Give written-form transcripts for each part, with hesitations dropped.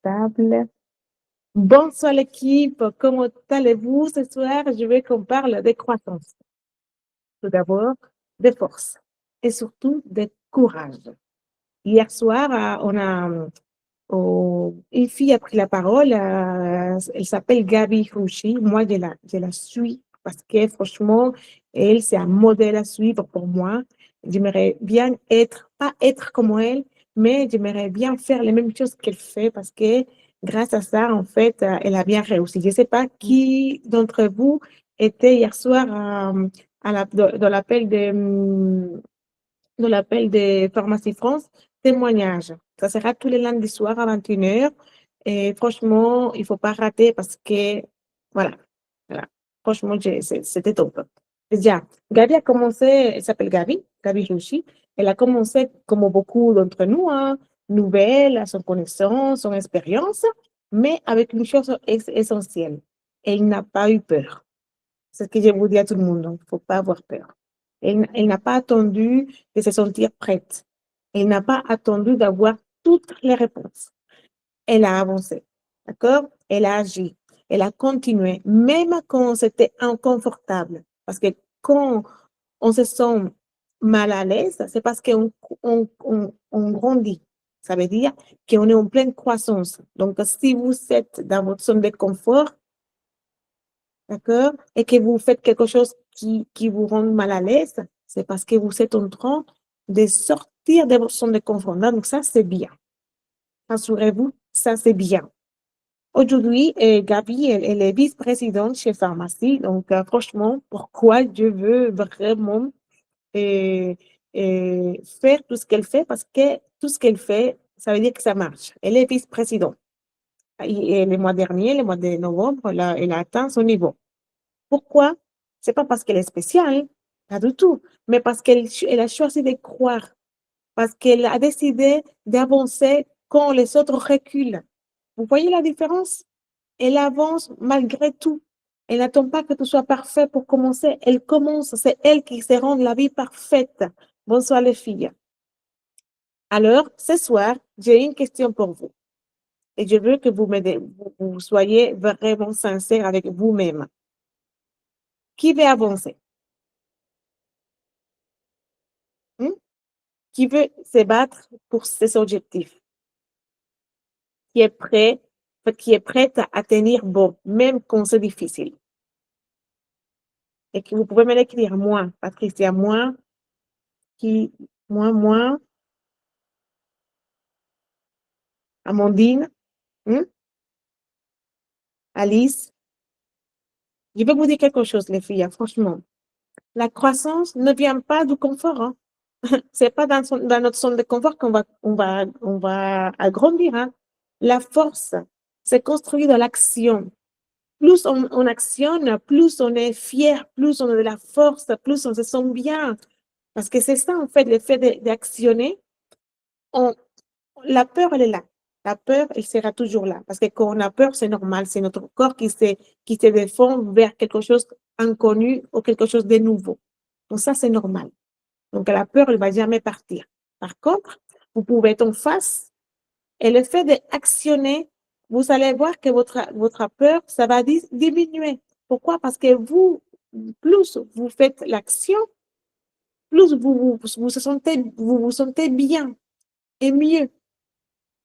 Table. Bonsoir l'équipe, comment allez-vous ce soir? Je veux qu'on parle des croissances. Tout d'abord, des forces et surtout des courages. Hier soir, une fille a pris la parole, elle s'appelle Gabi Fouchi. Moi, je la suis parce que franchement, elle, c'est un modèle à suivre pour moi. J'aimerais bien être, pas être comme elle, mais j'aimerais bien faire les mêmes choses qu'elle fait parce que grâce à ça, en fait, elle a bien réussi. Je ne sais pas qui d'entre vous était hier soir dans l'appel de Pharmacie France, témoignage. Ça sera tous les lundis soirs à 21h. Et franchement, il ne faut pas rater parce que, voilà, voilà. Franchement, c'était top. Déjà, Gabi a commencé, elle s'appelle Gabi Rouchi. Elle a commencé, comme beaucoup d'entre nous, hein, nouvelle, à son connaissance, son expérience, mais avec une chose essentielle. Elle n'a pas eu peur. C'est ce que je vous dis à tout le monde. Il ne faut pas avoir peur. Elle n'a pas attendu de se sentir prête. Elle n'a pas attendu d'avoir toutes les réponses. Elle a avancé. D'accord? Elle a agi. Elle a continué, même quand c'était inconfortable. Parce que quand on se sent mal à l'aise, c'est parce qu'on grandit. Ça veut dire qu'on est en pleine croissance. Donc, si vous êtes dans votre zone de confort, d'accord, et que vous faites quelque chose qui vous rend mal à l'aise, c'est parce que vous êtes en train de sortir de votre zone de confort. Donc, ça, c'est bien. Rassurez-vous, ça, c'est bien. Aujourd'hui, Gabi, elle est vice-présidente chez Pharmacie. Donc, franchement, pourquoi je veux vraiment euh, faire tout ce qu'elle fait? Parce que tout ce qu'elle fait, ça veut dire que ça marche. Elle est vice-présidente. Et le mois dernier, le mois de novembre, elle a atteint son niveau. Pourquoi? C'est pas parce qu'elle est spéciale, pas du tout, mais parce qu'elle a choisi de croire, parce qu'elle a décidé d'avancer quand les autres reculent. Vous voyez la différence? Elle avance malgré tout. Elle n'attend pas que tout soit parfait pour commencer. Elle commence, c'est elle qui se rend la vie parfaite. Bonsoir les filles. Alors, ce soir, j'ai une question pour vous. Et je veux que vous soyez vraiment sincère avec vous-même. Qui veut avancer? Hmm? Qui veut se battre pour ses objectifs, qui est prêt, qui est prête à tenir bon, même quand c'est difficile. Et que vous pouvez me l'écrire, moi, Patricia, qui, moi, Amandine, hein, Alice. Je vais vous dire quelque chose, les filles, hein, franchement. La croissance ne vient pas du confort. Hein. C'est pas dans notre zone de confort qu'on va agrandir. Hein. La force, c'est construit dans l'action. Plus on actionne, plus on est fier, plus on a de la force, plus on se sent bien. Parce que c'est ça, en fait, le fait d'actionner. On, la peur, elle est là. La peur, elle sera toujours là. Parce que quand on a peur, c'est normal. C'est notre corps qui se défend vers quelque chose d'inconnu ou quelque chose de nouveau. Donc ça, c'est normal. Donc la peur, elle ne va jamais partir. Par contre, vous pouvez être en face et le fait d'actionner, vous allez voir que votre peur, ça va diminuer. Pourquoi? Parce que plus vous faites l'action, plus vous vous sentez bien et mieux.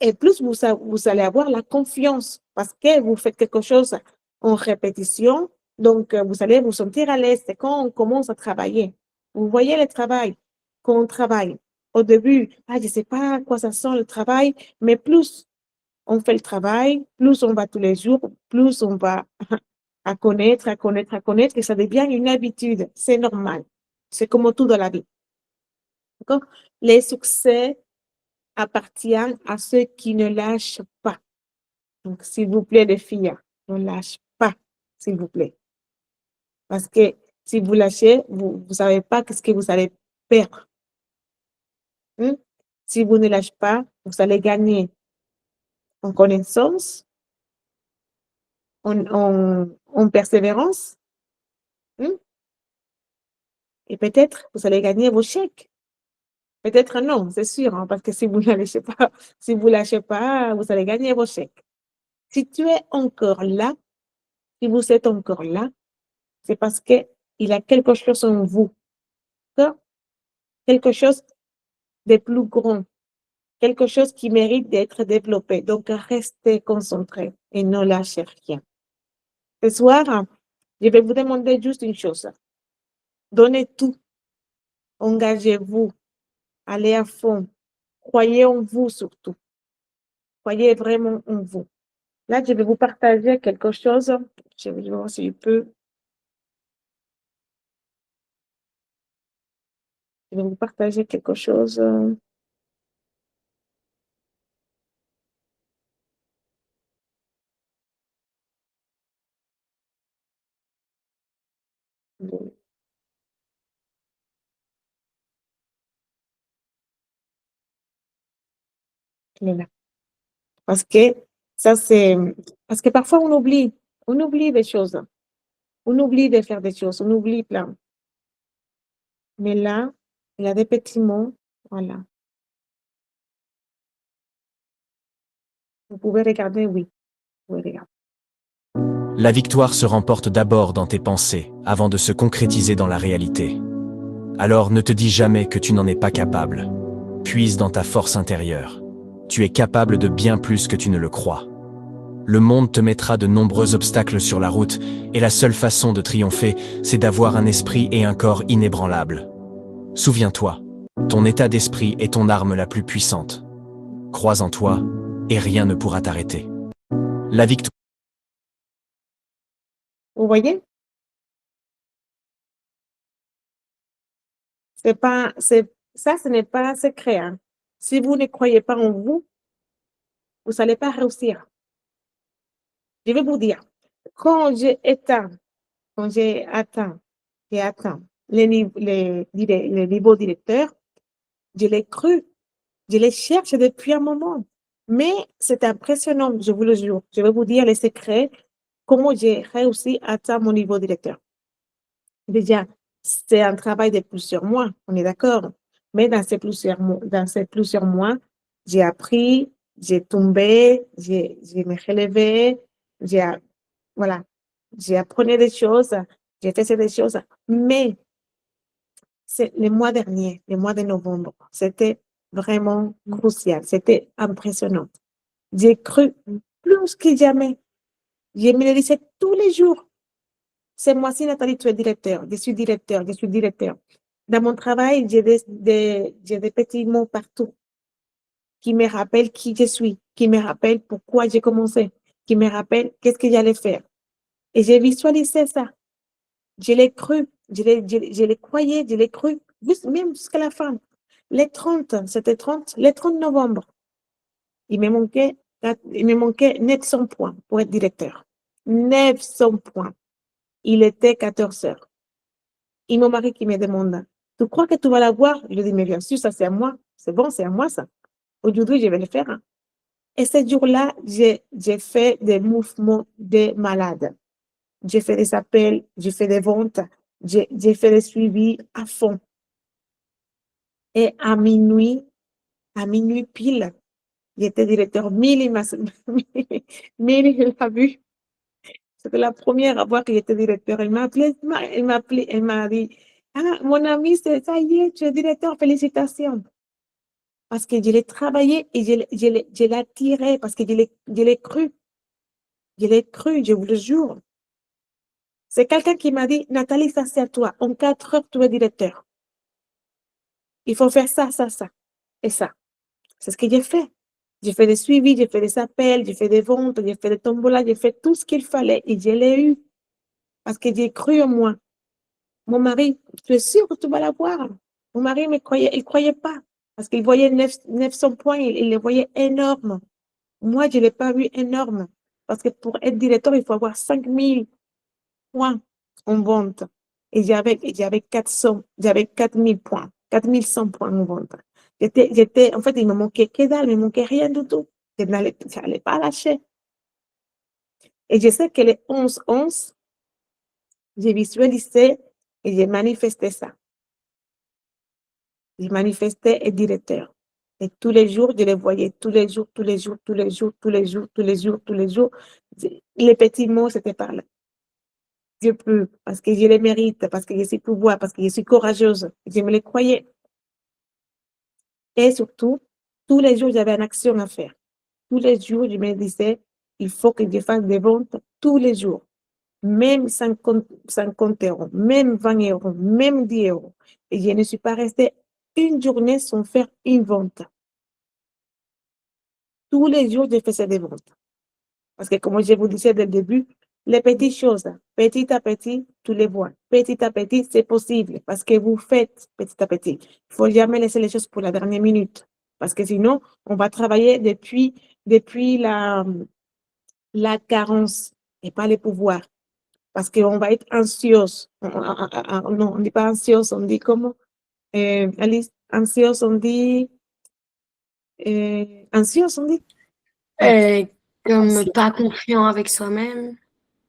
Et plus vous allez avoir la confiance parce que vous faites quelque chose en répétition. Donc, vous allez vous sentir à l'aise. C'est quand on commence à travailler. Vous voyez le travail. Quand on travaille, au début, je ne sais pas à quoi ça sent le travail, mais plus on fait le travail, plus on va tous les jours, plus on va à connaître, et ça devient une habitude. C'est normal. C'est comme tout dans la vie. D'accord? Les succès appartiennent à ceux qui ne lâchent pas. Donc, s'il vous plaît, les filles, ne lâchez pas, s'il vous plaît. Parce que si vous lâchez, vous ne savez pas ce que vous allez perdre. Hein? Si vous ne lâchez pas, vous allez gagner en connaissance, en persévérance, hein? Et peut-être vous allez gagner vos chèques. Peut-être non, c'est sûr, hein, parce que si vous ne lâchez pas, si vous lâchez pas, vous allez gagner vos chèques. Si tu es encore là, si vous êtes encore là, c'est parce qu'il y a quelque chose en vous, d'accord? Quelque chose de plus grand, quelque chose qui mérite d'être développé. Donc, restez concentrés et ne lâchez rien. Ce soir, je vais vous demander juste une chose. Donnez tout. Engagez-vous. Allez à fond. Croyez en vous surtout. Croyez vraiment en vous. Là, je vais vous partager quelque chose. Je vais voir si je peux. Je vais vous partager quelque chose. Là. Parce que ça, c'est. Parce que parfois, on oublie. On oublie des choses. On oublie de faire des choses. On oublie plein. Mais là, il y a des petits mots. Voilà. Vous pouvez regarder, oui. Vous pouvez regarder. La victoire se remporte d'abord dans tes pensées, avant de se concrétiser dans la réalité. Alors ne te dis jamais que tu n'en es pas capable. Puise dans ta force intérieure. Tu es capable de bien plus que tu ne le crois. Le monde te mettra de nombreux obstacles sur la route, et la seule façon de triompher, c'est d'avoir un esprit et un corps inébranlables. Souviens-toi, ton état d'esprit est ton arme la plus puissante. Crois en toi, et rien ne pourra t'arrêter. La victoire. Vous voyez? C'est pas, c'est, ça, ce n'est pas un secret, hein. Si vous ne croyez pas en vous, vous n'allez pas réussir. Je vais vous dire, quand j'ai atteint les niveaux directeurs, je l'ai cru, je les cherche depuis un moment. Mais c'est impressionnant, je vous le jure. Je vais vous dire les secrets, comment j'ai réussi à atteindre mon niveau directeur. Déjà, c'est un travail de plusieurs mois, on est d'accord. Mais dans ces plusieurs mois, j'ai appris, j'ai tombé, j'ai me relevé, voilà, j'ai appris des choses, j'ai fait des choses. Mais c'est le mois dernier, le mois de novembre, c'était vraiment crucial, c'était impressionnant. J'ai cru plus que jamais. Je me le disais tous les jours. C'est moi, si Nathalie, tu es directeur, je suis directeur, je suis directeur. Dans mon travail, j'ai des petits mots partout qui me rappellent qui je suis, qui me rappellent pourquoi j'ai commencé, qui me rappellent qu'est-ce que j'allais faire. Et j'ai visualisé ça. Je l'ai cru, je l'ai croyais, je l'ai cru, même jusqu'à la fin. C'était 30, les 30 novembre. Il me manquait, il me manquait 900 points pour être directeur. 900 points. Il était 14 heures. Et mon mari qui me demande, tu crois que tu vas l'avoir? Je lui dis, mais bien sûr, ça c'est à moi. C'est bon, c'est à moi ça. Aujourd'hui, je vais le faire, hein. Et ce jour-là, j'ai fait des mouvements de malade. J'ai fait des appels, j'ai fait des ventes, j'ai fait des suivis à fond. Et à minuit pile, j'étais directeur 1000, il m'a 1000, il a vu. C'était la première à voir que j'étais directeur. Elle m'a dit, ah, mon ami, ça y est, tu es directeur, félicitations. Parce que je l'ai travaillé et je l'ai attiré, parce que je l'ai cru. Je l'ai cru, je vous le jure. C'est quelqu'un qui m'a dit, Nathalie, ça c'est à toi. En 4 heures, tu es directeur. Il faut faire ça, ça, ça et ça. C'est ce que j'ai fait. J'ai fait des suivis, j'ai fait des appels, j'ai fait des ventes, j'ai fait des tombolas, j'ai fait tout ce qu'il fallait et je l'ai eu. Parce que j'ai cru en moi. Mon mari, tu es sûr que tu vas l'avoir? Mon mari me croyait, il ne croyait pas. Parce qu'il voyait 900 points, il les voyait énormes. Moi, je ne l'ai pas vu énorme. Parce que pour être directeur, il faut avoir 5000 points en vente. Et j'avais 400, j'avais 4000 points, 4100 points en vente. En fait, il me manquait que dalle, il me manquait rien du tout. Je n'allais pas lâcher. Et je sais que les 11-11, j'ai visualisé et j'ai manifesté ça. J'ai manifesté être directeur. Et tous les jours, je les voyais, tous les jours, tous les jours, tous les jours, tous les jours, tous les jours, tous les jours. Les petits mots, c'était par là. Je peux, parce que je les mérite, parce que je suis pouvoir, parce que je suis courageuse. Je me les croyais. Et surtout, tous les jours, j'avais une action à faire. Tous les jours, je me disais, il faut que je fasse des ventes tous les jours, même 50 euros, même 20 euros, même 10 euros. Et je ne suis pas restée une journée sans faire une vente. Tous les jours, je faisais des ventes. Parce que comme je vous disais dès le début, les petites choses, petit à petit, tu les vois. Petit à petit, c'est possible parce que vous faites petit à petit. Il ne faut jamais laisser les choses pour la dernière minute. Parce que sinon, on va travailler depuis la carence et pas le pouvoir. Parce qu'on va être anxieuse. Non, on ne dit pas anxieuse, on dit comment? Alice, anxieuse, on dit. Anxieuse, on dit? Non, Euh, comme anxieuse. pas confiant avec soi-même.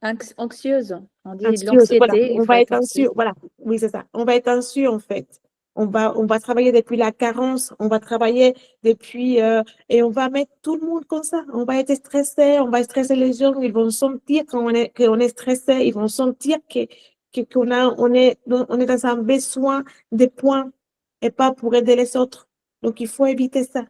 Anxieuse. On dit de Anxieuse, voilà, l'anxiété, il on faut va être être anxieux, anxieuse. voilà, oui, c'est ça. On va être anxieux, en fait. On va travailler depuis la carence, on va travailler depuis, et on va mettre tout le monde comme ça. On va être stressé, on va stresser les gens, ils vont sentir qu'on est stressé, ils vont sentir on est dans un besoin de points et pas pour aider les autres. Donc, il faut éviter ça.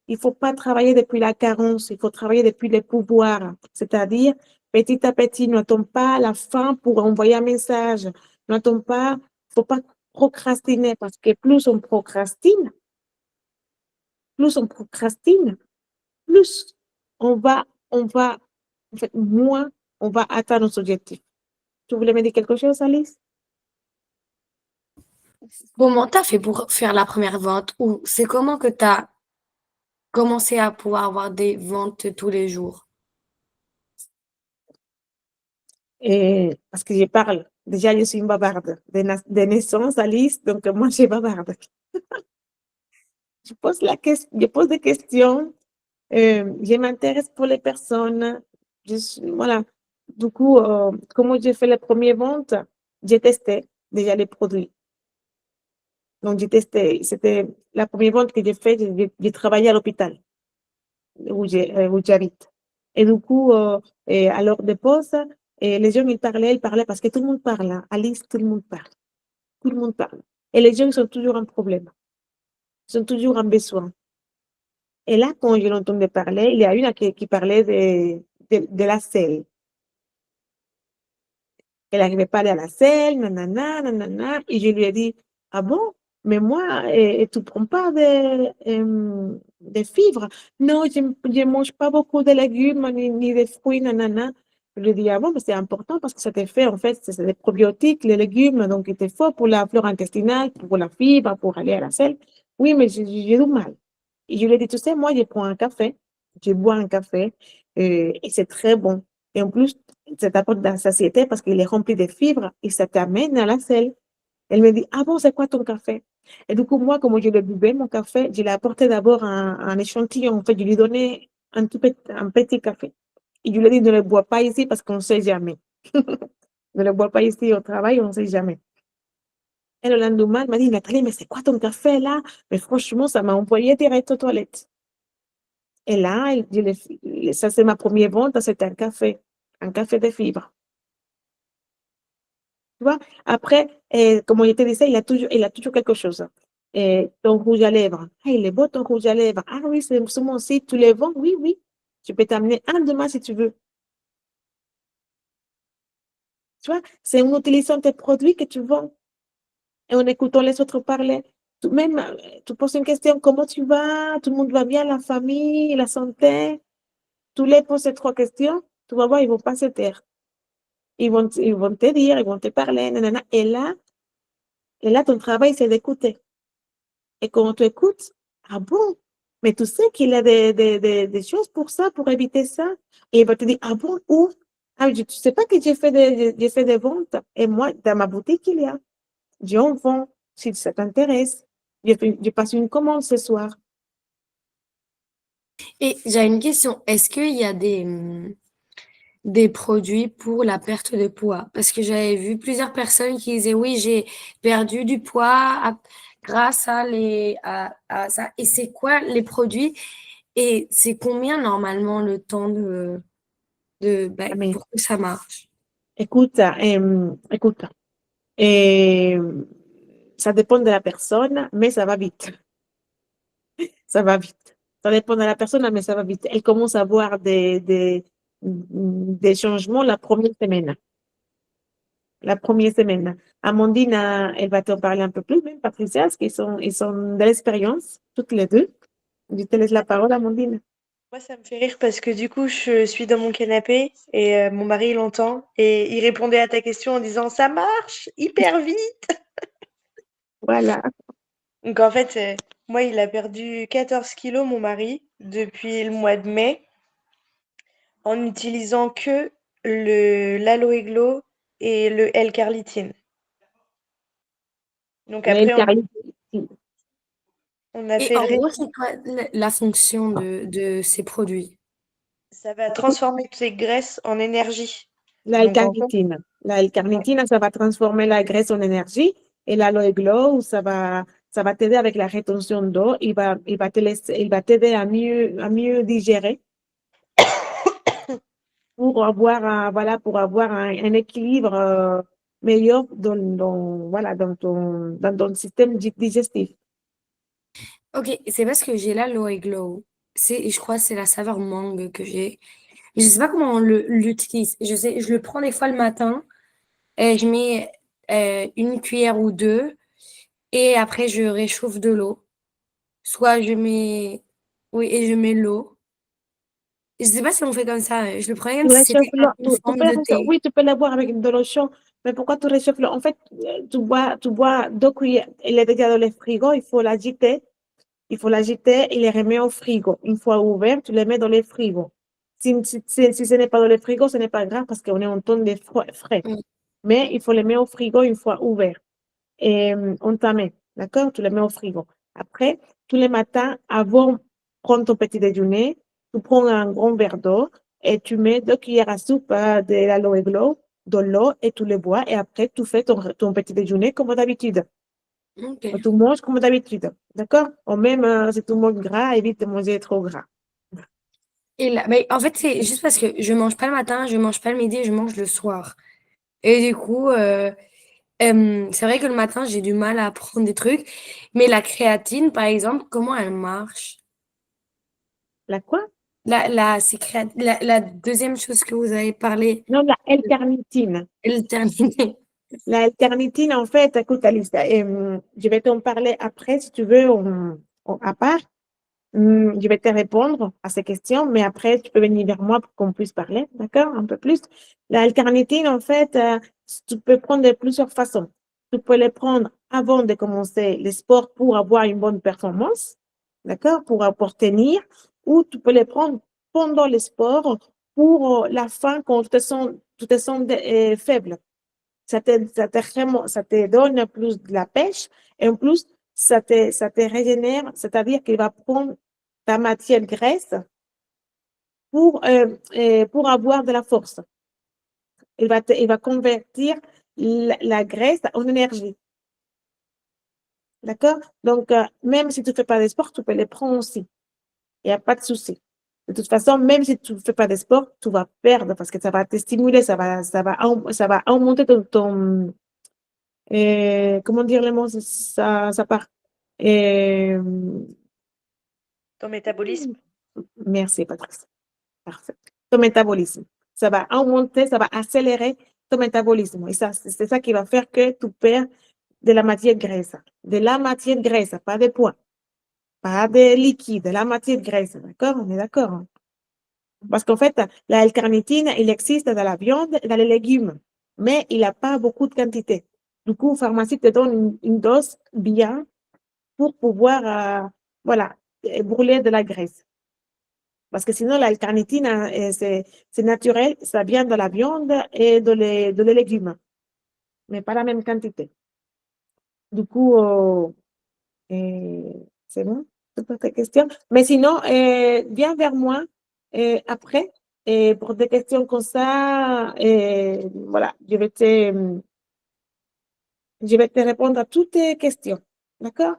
Il ne faut pas travailler depuis la carence, il faut travailler depuis le pouvoir. C'est-à-dire, petit à petit, n'attends pas la fin pour envoyer un message. N'attends pas, il ne faut pas procrastiner parce que plus on procrastine, plus en fait, moins on va atteindre nos objectifs. Tu voulais me dire quelque chose, Alice? Comment t'as fait pour faire la première vente? Ou c'est comment que t'as commencé à pouvoir avoir des ventes tous les jours? Et parce que je parle. Déjà, je suis une bavarde de naissance, Alice, donc moi, je bavarde. Je pose des questions, je m'intéresse pour les personnes. Voilà. Du coup, comment j'ai fait les premières ventes, j'ai testé déjà les produits. Donc, j'ai testé. C'était la première vente que j'ai faite, j'ai travaillé à l'hôpital où j'habite. Et du coup, et à l'heure de pause, et les gens, ils parlaient parce que tout le monde parle. Hein. Alice, tout le monde parle. Tout le monde parle. Et les gens, ils sont toujours un problème. Ils sont toujours en besoin. Et là, quand je l'entendais parler, il y a une qui parlait de la selle. Elle n'arrivait pas à aller à la selle, nanana, nanana. Et je lui ai dit, ah bon? Mais moi, tu ne prends pas de fibres. Non, je ne mange pas beaucoup de légumes ni de fruits, nanana. Je lui ai dit, ah bon, mais c'est important parce que ça te fait, en fait, c'est des probiotiques, les légumes, donc il te faut pour la flore intestinale, pour la fibre, pour aller à la selle. Oui, mais j'ai du mal. Et je lui ai dit, tu sais, moi, je prends un café, je bois un café, et c'est très bon. Et en plus, ça t'apporte de la satiété parce qu'il est rempli de fibres et ça t'amène à la selle. Elle me dit, ah bon, c'est quoi ton café? Et du coup, moi, comme je le buvais, mon café, je l'ai apporté d'abord un échantillon. En fait, je lui donnais un petit café. Et je lui ai dit, ne le bois pas ici parce qu'on ne sait jamais. Ne le bois pas ici au travail, on ne sait jamais. Et le lendemain, elle m'a dit, Nathalie, mais c'est quoi ton café là? Mais franchement, ça m'a envoyé direct aux toilettes. Et là, ça c'est ma première vente, c'est un café de fibres. Tu vois? Après, comme je te disais, il a toujours quelque chose. Ton rouge à lèvres. Ah, il est beau ton rouge à lèvres. Ah oui, c'est sur mon site, tu les vends? Oui, oui. Je peux t'amener un demain si tu veux. Tu vois? C'est en utilisant tes produits que tu vends et en écoutant les autres parler. Même, tu poses une question, comment tu vas? Tout le monde va bien, la famille, la santé? Tu les poses ces trois questions, tu vas voir, ils ne vont pas se taire. Ils vont te dire, ils vont te parler, nanana. Et là, ton travail, c'est d'écouter. Et quand on t'écoute, ah bon, mais tu sais qu'il y a des choses pour ça, pour éviter ça. Et il va te dire, ah bon, où? Ah, tu sais pas que j'ai fait des ventes. Et moi, dans ma boutique, il y a. J'en vends, si ça t'intéresse. Je passe une commande ce soir. Et j'ai une question. Est-ce qu'il y a des produits pour la perte de poids? Parce que j'avais vu plusieurs personnes qui disaient, oui, j'ai perdu du poids grâce à ça. Et c'est quoi les produits? Et c'est combien normalement le temps Ah, mais pour que ça marche? écoute, écoute, euh, ça dépend de la personne, mais ça va vite. Ça va vite. Ça dépend de la personne, mais ça va vite. Elle commence à avoir des changements la première semaine. La première semaine. Amandine, elle va t'en parler un peu plus, même Patricia, parce ils sont de l'expérience, toutes les deux. Je te laisse la parole, Amandine. Moi, ça me fait rire parce que du coup, je suis dans mon canapé et mon mari, il entend et il répondait à ta question en disant ça marche hyper vite. Voilà. Donc en fait, moi, il a perdu 14 kilos, mon mari, depuis le mois de mai, en utilisant que l'aloe glo et le L-carnitine. Donc Elle après, carry. on a Et fait en le gros, c'est quoi la fonction de ces produits? ça va transformer tes graisses en énergie. La Donc en fait, L-carnitine. La ouais. L-carnitine, ça va transformer la graisse en énergie. Et l'aloe glow, ça va t'aider avec la rétention d'eau. Il va t'aider à mieux digérer pour avoir, voilà, pour avoir un équilibre meilleur voilà, dans ton système digestif. Ok, c'est parce que j'ai l'aloe glow. Je crois que c'est la saveur mangue que j'ai. Je sais pas comment on l'utilise. Je le prends des fois le matin. Je mets une cuillère ou deux et après je réchauffe de l'eau. Soit je mets, oui, et je mets l'eau. Je sais pas si on fait comme ça. Je le prenais Tu comme si c'était réchauffes l'eau. une forme de thé. Oui, tu peux l'avoir avec de l'eau chaude, mais pourquoi tu réchauffes l'eau? En fait, tu bois 2 cuillères. Elle est déjà dans le frigo, il faut l'agiter. Il faut l'agiter et les remettre au frigo. Une fois ouvert, tu les mets dans le frigo. Si ce n'est pas dans le frigo, ce n'est pas grave parce qu'on est en temps de frais. Mm. Mais il faut les mettre au frigo une fois ouvert. Et on t'amène, d'accord? Tu les mets au frigo. Après, tous les matins, avant de prendre ton petit déjeuner, tu prends un grand verre d'eau et tu mets 2 cuillères à soupe de l'aloe glow dans l'eau et tu le bois. Et après, tu fais ton petit déjeuner comme d'habitude. Ok. Tu manges comme d'habitude, d'accord? Ou même si tu manges gras, évite de manger trop gras. Et là, mais en fait, c'est juste parce que je mange pas le matin, je mange pas le midi, je mange le soir. Et du coup, c'est vrai que le matin, j'ai du mal à prendre des trucs. Mais la créatine, par exemple, comment elle marche? La quoi? La deuxième chose que vous avez parlé, Non, la L-carnitine. elle terminée. La L-carnitine, en fait, écoute, Alice, je vais t'en parler après, si tu veux, à part. Je vais te répondre à ces questions, mais après, tu peux venir vers moi pour qu'on puisse parler, d'accord? Un peu plus. La L-carnitine, en fait, tu peux prendre de plusieurs façons. Tu peux les prendre avant de commencer le sport pour avoir une bonne performance, d'accord? Pour tenir, ou tu peux les prendre pendant le sport pour la fin quand tu te sens faible. Ça te donne plus de la pêche et en plus, ça te régénère, c'est-à-dire qu'il va prendre ta matière graisse pour avoir de la force. Il va convertir la graisse en énergie. D'accord? Donc, même si tu ne fais pas de sport, tu peux les prendre aussi. Il n'y a pas de souci. De toute façon, même si tu ne fais pas de sport, tu vas perdre parce que ça va te stimuler, ça va augmenter comment dire le mot, ça part. Euh, ton métabolisme. merci, Patrice. Parfait. Ton métabolisme. Ça va augmenter, ça va accélérer ton métabolisme. Et ça, c'est ça qui va faire que tu perds de la matière graisse. De la matière graisse, pas de poids, pas de liquide, de la matière graisse. D'accord? On est d'accord, hein? Parce qu'en fait, la L-carnitine, il existe dans la viande et dans les légumes, mais il n'a pas beaucoup de quantité. Du coup, le pharmacie te donne une dose bien pour pouvoir, voilà, brûler de la graisse. Parce que sinon, la carnitine, c'est naturel, ça vient de la viande et de les légumes, mais pas la même quantité. Du coup, c'est bon, toutes tes questions. Mais sinon, viens vers moi après pour des questions comme ça. Voilà, je vais te répondre à toutes tes questions. D'accord?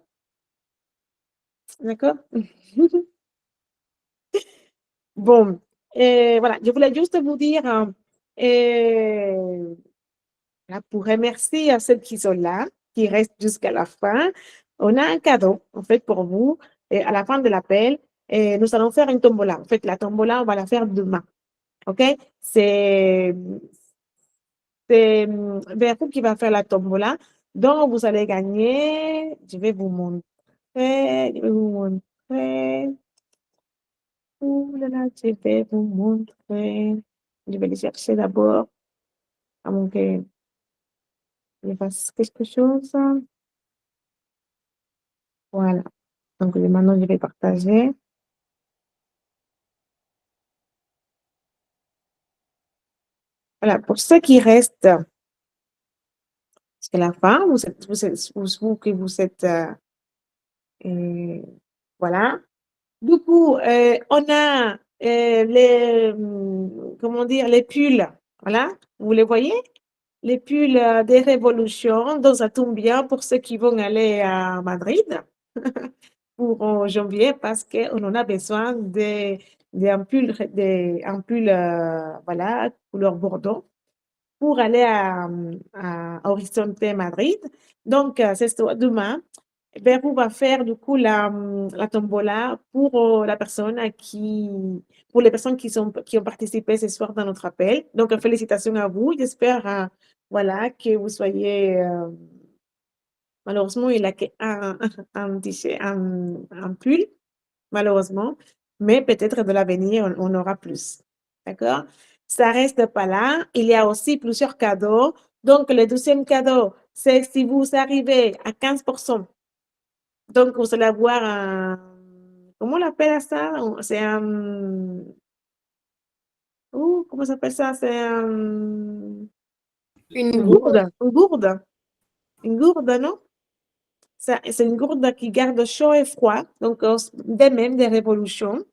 D'accord? Bon, voilà, je voulais juste vous dire, là, pour remercier à ceux qui sont là, qui restent jusqu'à la fin, on a un cadeau, en fait, pour vous. Et à la fin de l'appel, nous allons faire une tombola. En fait, la tombola, on va la faire demain. OK? C'est vers vous qui va faire la tombola. Donc, vous allez gagner. Je vais vous montrer. Je vais vous montrer. Ouh là là, je vais vous montrer. Je vais les chercher d'abord avant que je fasse quelque chose. Voilà. Donc, maintenant, je vais partager. Voilà. Pour ceux qui restent jusqu'à la fin, vous êtes, euh, voilà. Du coup, on a comment dire, les pulls. Voilà. Vous les voyez? Les pulls des révolutions. Donc, ça tombe bien pour ceux qui vont aller à Madrid pour janvier parce qu'on en a besoin d'un pull, un pull voilà, couleur bordeaux pour aller à Horizonte Madrid. Donc, c'est demain. Verrou va faire du coup la tombola pour pour les personnes qui ont participé ce soir dans notre appel. Donc, félicitations à vous. J'espère, voilà, que vous soyez, malheureusement, il a qu'un un t-shirt, un pull, malheureusement, mais peut-être de l'avenir, on aura plus. D'accord? Ça reste pas là. Il y a aussi plusieurs cadeaux. Donc, le deuxième cadeau, c'est si vous arrivez à 15%. Donc, vous allez avoir comment on appelle ça? C'est un, comment ça s'appelle ça? C'est Une une gourde. gourde, une gourde, non? C'est une gourde qui garde chaud et froid, donc des mêmes des révolutions.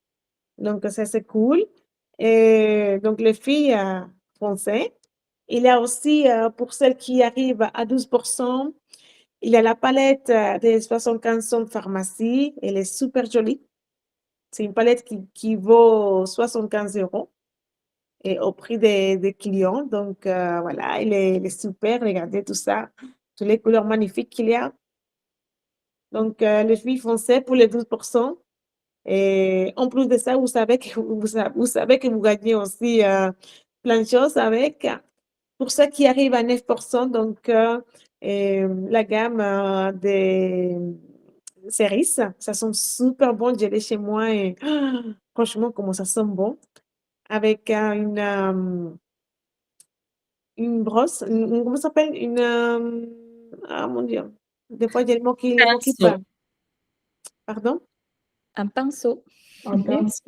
Donc, ça, c'est cool. Et donc, les filles français. Il y a aussi, pour celles qui arrivent à 12%, il y a la palette des 75 de pharmacie. Elle est super jolie. C'est une palette qui vaut 75 € et au prix des clients. Donc, voilà, elle est super. Regardez tout ça. Toutes les couleurs magnifiques qu'il y a. Donc, les filles français pour les 12%. Et en plus de ça, vous savez que vous savez que vous gagnez aussi plein de choses avec. Pour ceux qui arrivent à 9%, donc la gamme des Cerise, ça sent super bon. Je l'ai chez moi et franchement, comment ça sent bon. Avec une brosse, comment ça s'appelle? Ah mon Dieu, des fois j'ai le mot qui Pinceau. parle. Pardon? Un pinceau. Oh, merci.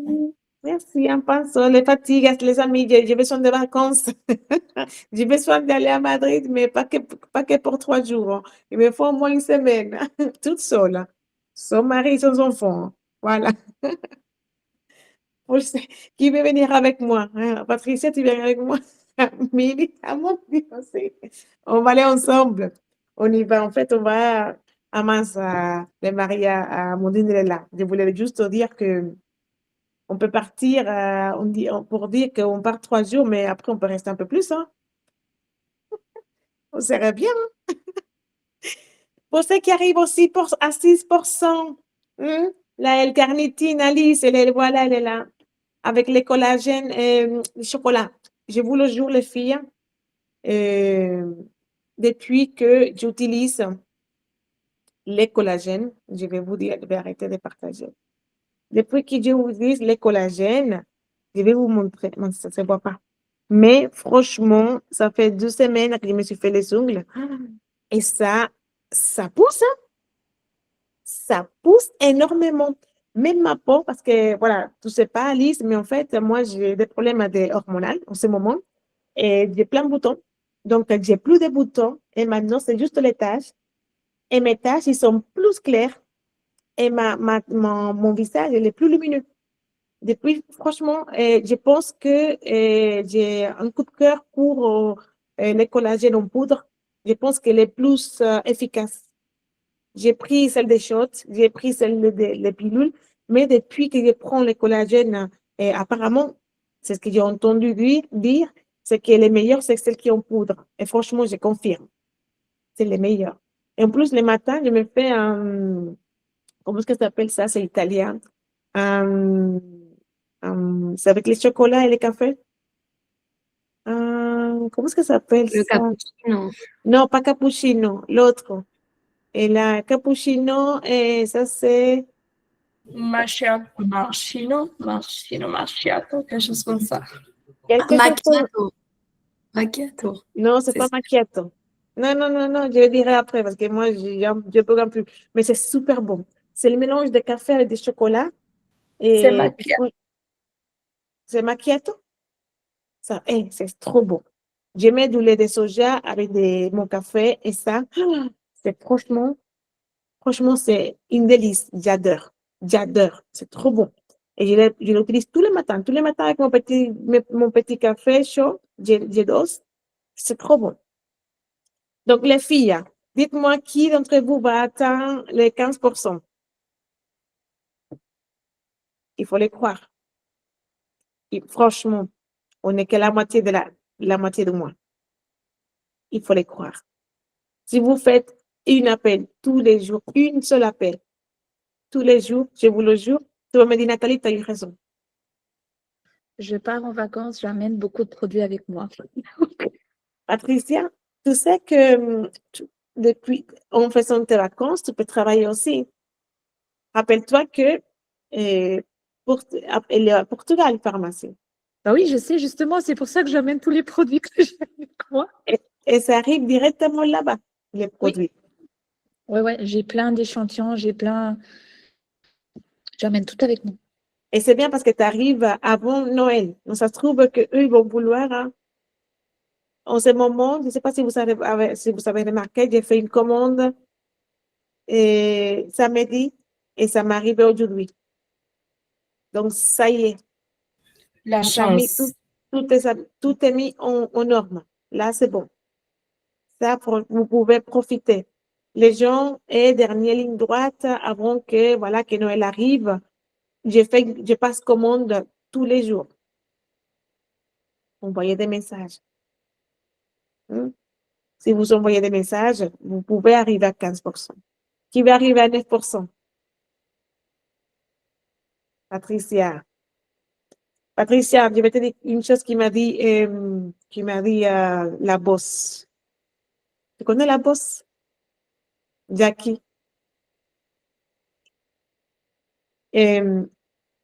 Merci, un pinceau. Les fatigues, les amis, j'ai besoin de vacances. J'ai besoin d'aller à Madrid, mais pas que pour 3 jours, hein. Il me faut au moins une semaine, toute seule, hein. Sans mari, sans enfant. Voilà. Moi, je sais qui veut venir avec moi? Hein? Patricia, tu viens avec moi? Mimi, à mon Dieu, on va aller ensemble. On y va. En fait, on va à Massa, le mari à Mondine, elle est là. Je voulais juste dire que on peut partir, pour dire qu'on part 3 jours, mais après, on peut rester un peu plus, hein. On serait bien. Pour ceux qui arrivent aussi à 6%, la L-carnitine, Alice, voilà, elle est là. Avec les collagènes et le chocolat. Je vous le jure, les filles, euh, depuis que j'utilise les collagènes, je vais vous dire, je vais arrêter de partager. Depuis que j'utilise les collagènes, je vais vous montrer. Non, ça ne se voit pas. Mais franchement, ça fait 2 semaines que je me suis fait les ongles. Et ça pousse, hein. Ça pousse énormément. Même ma peau, parce que voilà, tu sais pas, Alice, mais en fait, moi, j'ai des problèmes hormonaux en ce moment et j'ai plein de boutons. Donc, j'ai plus de boutons et maintenant, c'est juste les taches. Et mes taches, ils sont plus clairs et mon visage, il est plus lumineux. Depuis, franchement, je pense que j'ai un coup de cœur pour les collagènes en poudre. Je pense qu'elle est plus efficace. J'ai pris celle des shots, j'ai pris celle des pilules, mais depuis que je prends le collagène, et apparemment, c'est ce que j'ai entendu dire, c'est que les meilleurs, c'est celles qui ont poudre. Et franchement, je confirme, c'est les meilleurs. Et en plus, le matin, je me fais un, comment est-ce que ça s'appelle ça? C'est italien. C'est avec les chocolats et les cafés. Comment est-ce que ça s'appelle Le ça? cappuccino. Non, pas cappuccino, l'autre. Et la cappuccino, et ça c'est Macchiato, quelque chose comme ça. quelque chose comme... Macchiato. Non, c'est C'est pas ça. macchiato. Non, je le dirai après parce que moi, je ne peux plus. Mais c'est super bon. C'est le mélange de café avec du chocolat. C'est Et macchiato. c'est macchiato. Ça, c'est trop bon. Je mets du lait de soja avec mon café et ça, c'est franchement, c'est une délice. J'adore. J'adore. C'est trop bon. Et je l'utilise tous les matins. Tous les matins avec mon petit café chaud. Je dose. C'est trop bon. Donc, les filles, dites-moi qui d'entre vous va atteindre les 15%. Il faut les croire. Et franchement, on n'est que la moitié de la moitié de moi. Il faut les croire. Si vous faites une appel tous les jours, une seule appel, tous les jours, je vous le jure, tu vas me dire, Nathalie, tu as eu raison. Je pars en vacances, j'amène beaucoup de produits avec moi. Patricia, tu sais que depuis, en faisant tes vacances, tu peux travailler aussi. Rappelle-toi que il y a Portugal, pharmacie. Bah oui, je sais, justement, c'est pour ça que j'amène tous les produits que j'ai avec moi. Et ça arrive directement là-bas, les Oui. produits. Ouais, j'ai plein d'échantillons, j'amène tout avec moi. Et c'est bien parce que tu arrives avant Noël. Donc, ça se trouve qu'eux, ils vont vouloir, hein, en ce moment, je ne sais pas si vous avez remarqué, j'ai fait une commande samedi et ça m'est arrivé aujourd'hui. Donc, ça y est, La ça a mis chance. tout est mis en norme. Là, c'est bon. Ça, vous pouvez profiter. Les gens est dernière ligne droite avant que Noël arrive. Je passe commande tous les jours. Envoyez des messages. Hein. Si vous envoyez des messages, vous pouvez arriver à 15%. Qui va arriver à 9%? Patricia. Patricia, je vais te dire une chose qui m'a dit la boss. Tu connais la boss? Jackie.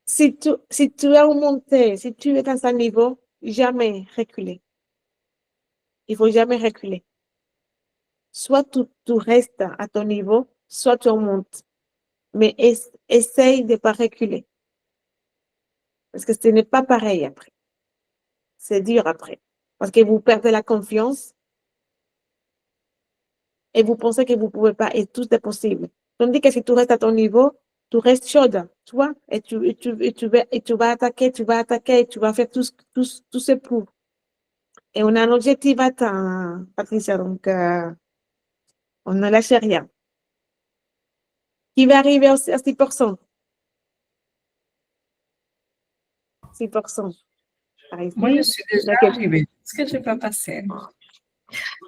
Si tu as monté, si tu es dans un niveau, jamais reculer. Il faut jamais reculer. Soit tu restes à ton niveau, soit tu en montes. Mais essaye de ne pas reculer. Parce que ce n'est pas pareil après. C'est dur après. Parce que vous perdez la confiance et vous pensez que vous ne pouvez pas et tout est possible. Tandis que si tu restes à ton niveau, tu restes chaude, tu vois, et tu vas attaquer, et tu vas faire tout ce pour. Et on a un objectif atteint, Patricia, donc on ne lâche rien. Qui va arriver à 6%? 6%. Par Moi, je ici, suis déjà donc, arrivée. Ce que je peux passer.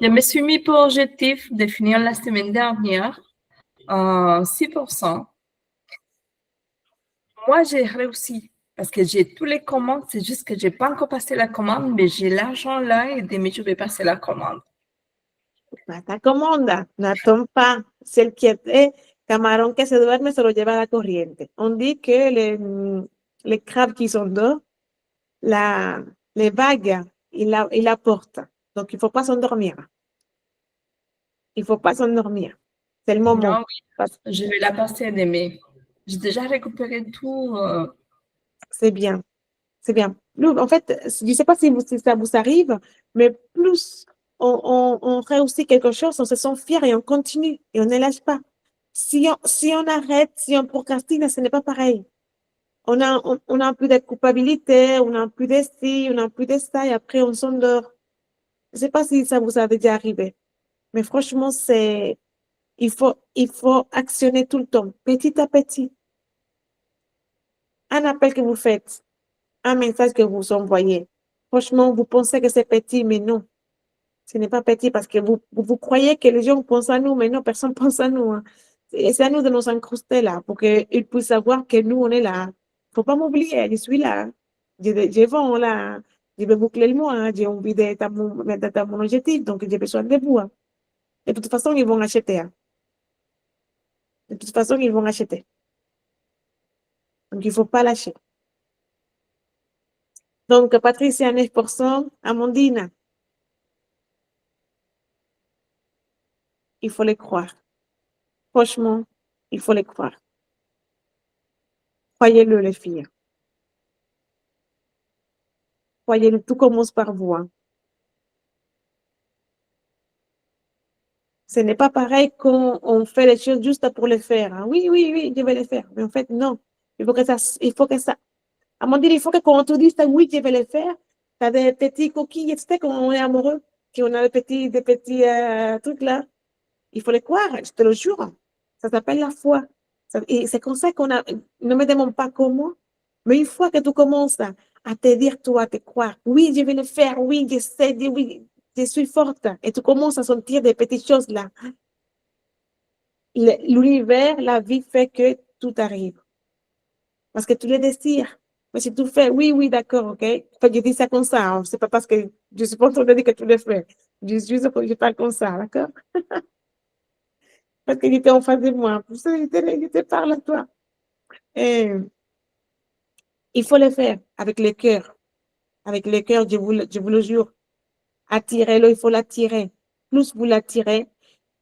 Je me suis mis pour objectif de finir la semaine dernière 6%. Moi, j'ai réussi parce que j'ai tous les commandes. C'est juste que je n'ai pas encore passé la commande, mais j'ai l'argent là et demain, je vais passer la commande. ta commande, n'attends pas. Celle qui est camarón que se duerme se lo lleva la corriente. On dit que les crabes qui sont dehors, les vagues, ils la portent. Donc, il ne faut pas s'endormir. Il ne faut pas s'endormir. C'est le moment. Non, oui, je vais la passer demain. J'ai déjà récupéré tout. C'est bien. C'est bien. Nous, en fait, je ne sais pas si ça vous arrive, mais plus on réussit quelque chose, on se sent fier et on continue et on ne lâche pas. Si on arrête, si on procrastine, ce n'est pas pareil. On a un peu de culpabilité, on a un peu de ci, on a un peu de ça et après on s'endort. Je ne sais pas si ça vous a déjà arrivé, mais franchement, c'est Il faut actionner tout le temps, petit à petit. Un appel que vous faites, un message que vous envoyez. Franchement, vous pensez que c'est petit, mais non. Ce n'est pas petit parce que vous croyez que les gens pensent à nous, mais non, personne ne pense à nous. Hein. C'est à nous de nous incruster là pour qu'ils puissent savoir que nous, on est là. Il ne faut pas m'oublier, je suis là. Je vends là. Je vais boucler le mois. Hein. J'ai envie d'être mon objectif, donc j'ai besoin de vous. Hein. De toute façon, ils vont acheter. Hein. De toute façon, ils vont acheter. Donc, il ne faut pas lâcher. Donc, Patricia, 9%. Amandine, il faut les croire. Franchement, il faut les croire. Croyez-le, les filles. Croyez-le, tout commence par vous. Hein. Ce n'est pas pareil quand on fait les choses juste pour les faire. Hein. Oui, oui, oui, je vais les faire. Mais en fait, non. Il faut que ça. À mon dire, il faut que quand on te dise oui, je vais les faire, tu as des petits coquilles, tu sais, quand on est amoureux, qu'on a des petits trucs là. Il faut les croire, je te le jure. Ça s'appelle la foi. Et c'est comme ça qu'on a. Ne me demande pas comment, mais une fois que tu commences à te dire, toi, à te croire, oui, je vais le faire, oui, je sais, oui, je suis forte, et tu commences à sentir des petites choses là. L'univers, la vie fait que tout arrive. Parce que tu le désires. Mais si tu fais, oui, oui, d'accord, ok. Enfin, je dis ça comme ça. Hein. C'est pas parce que je suis pas en train de dire que tu le fais. Je parle comme ça, d'accord? Parce qu'il était en face de moi. Pour ça, je te parle à toi. Et il faut le faire avec le cœur. Avec le cœur, je vous le jure. Attirez-le, il faut l'attirer. Plus vous l'attirez,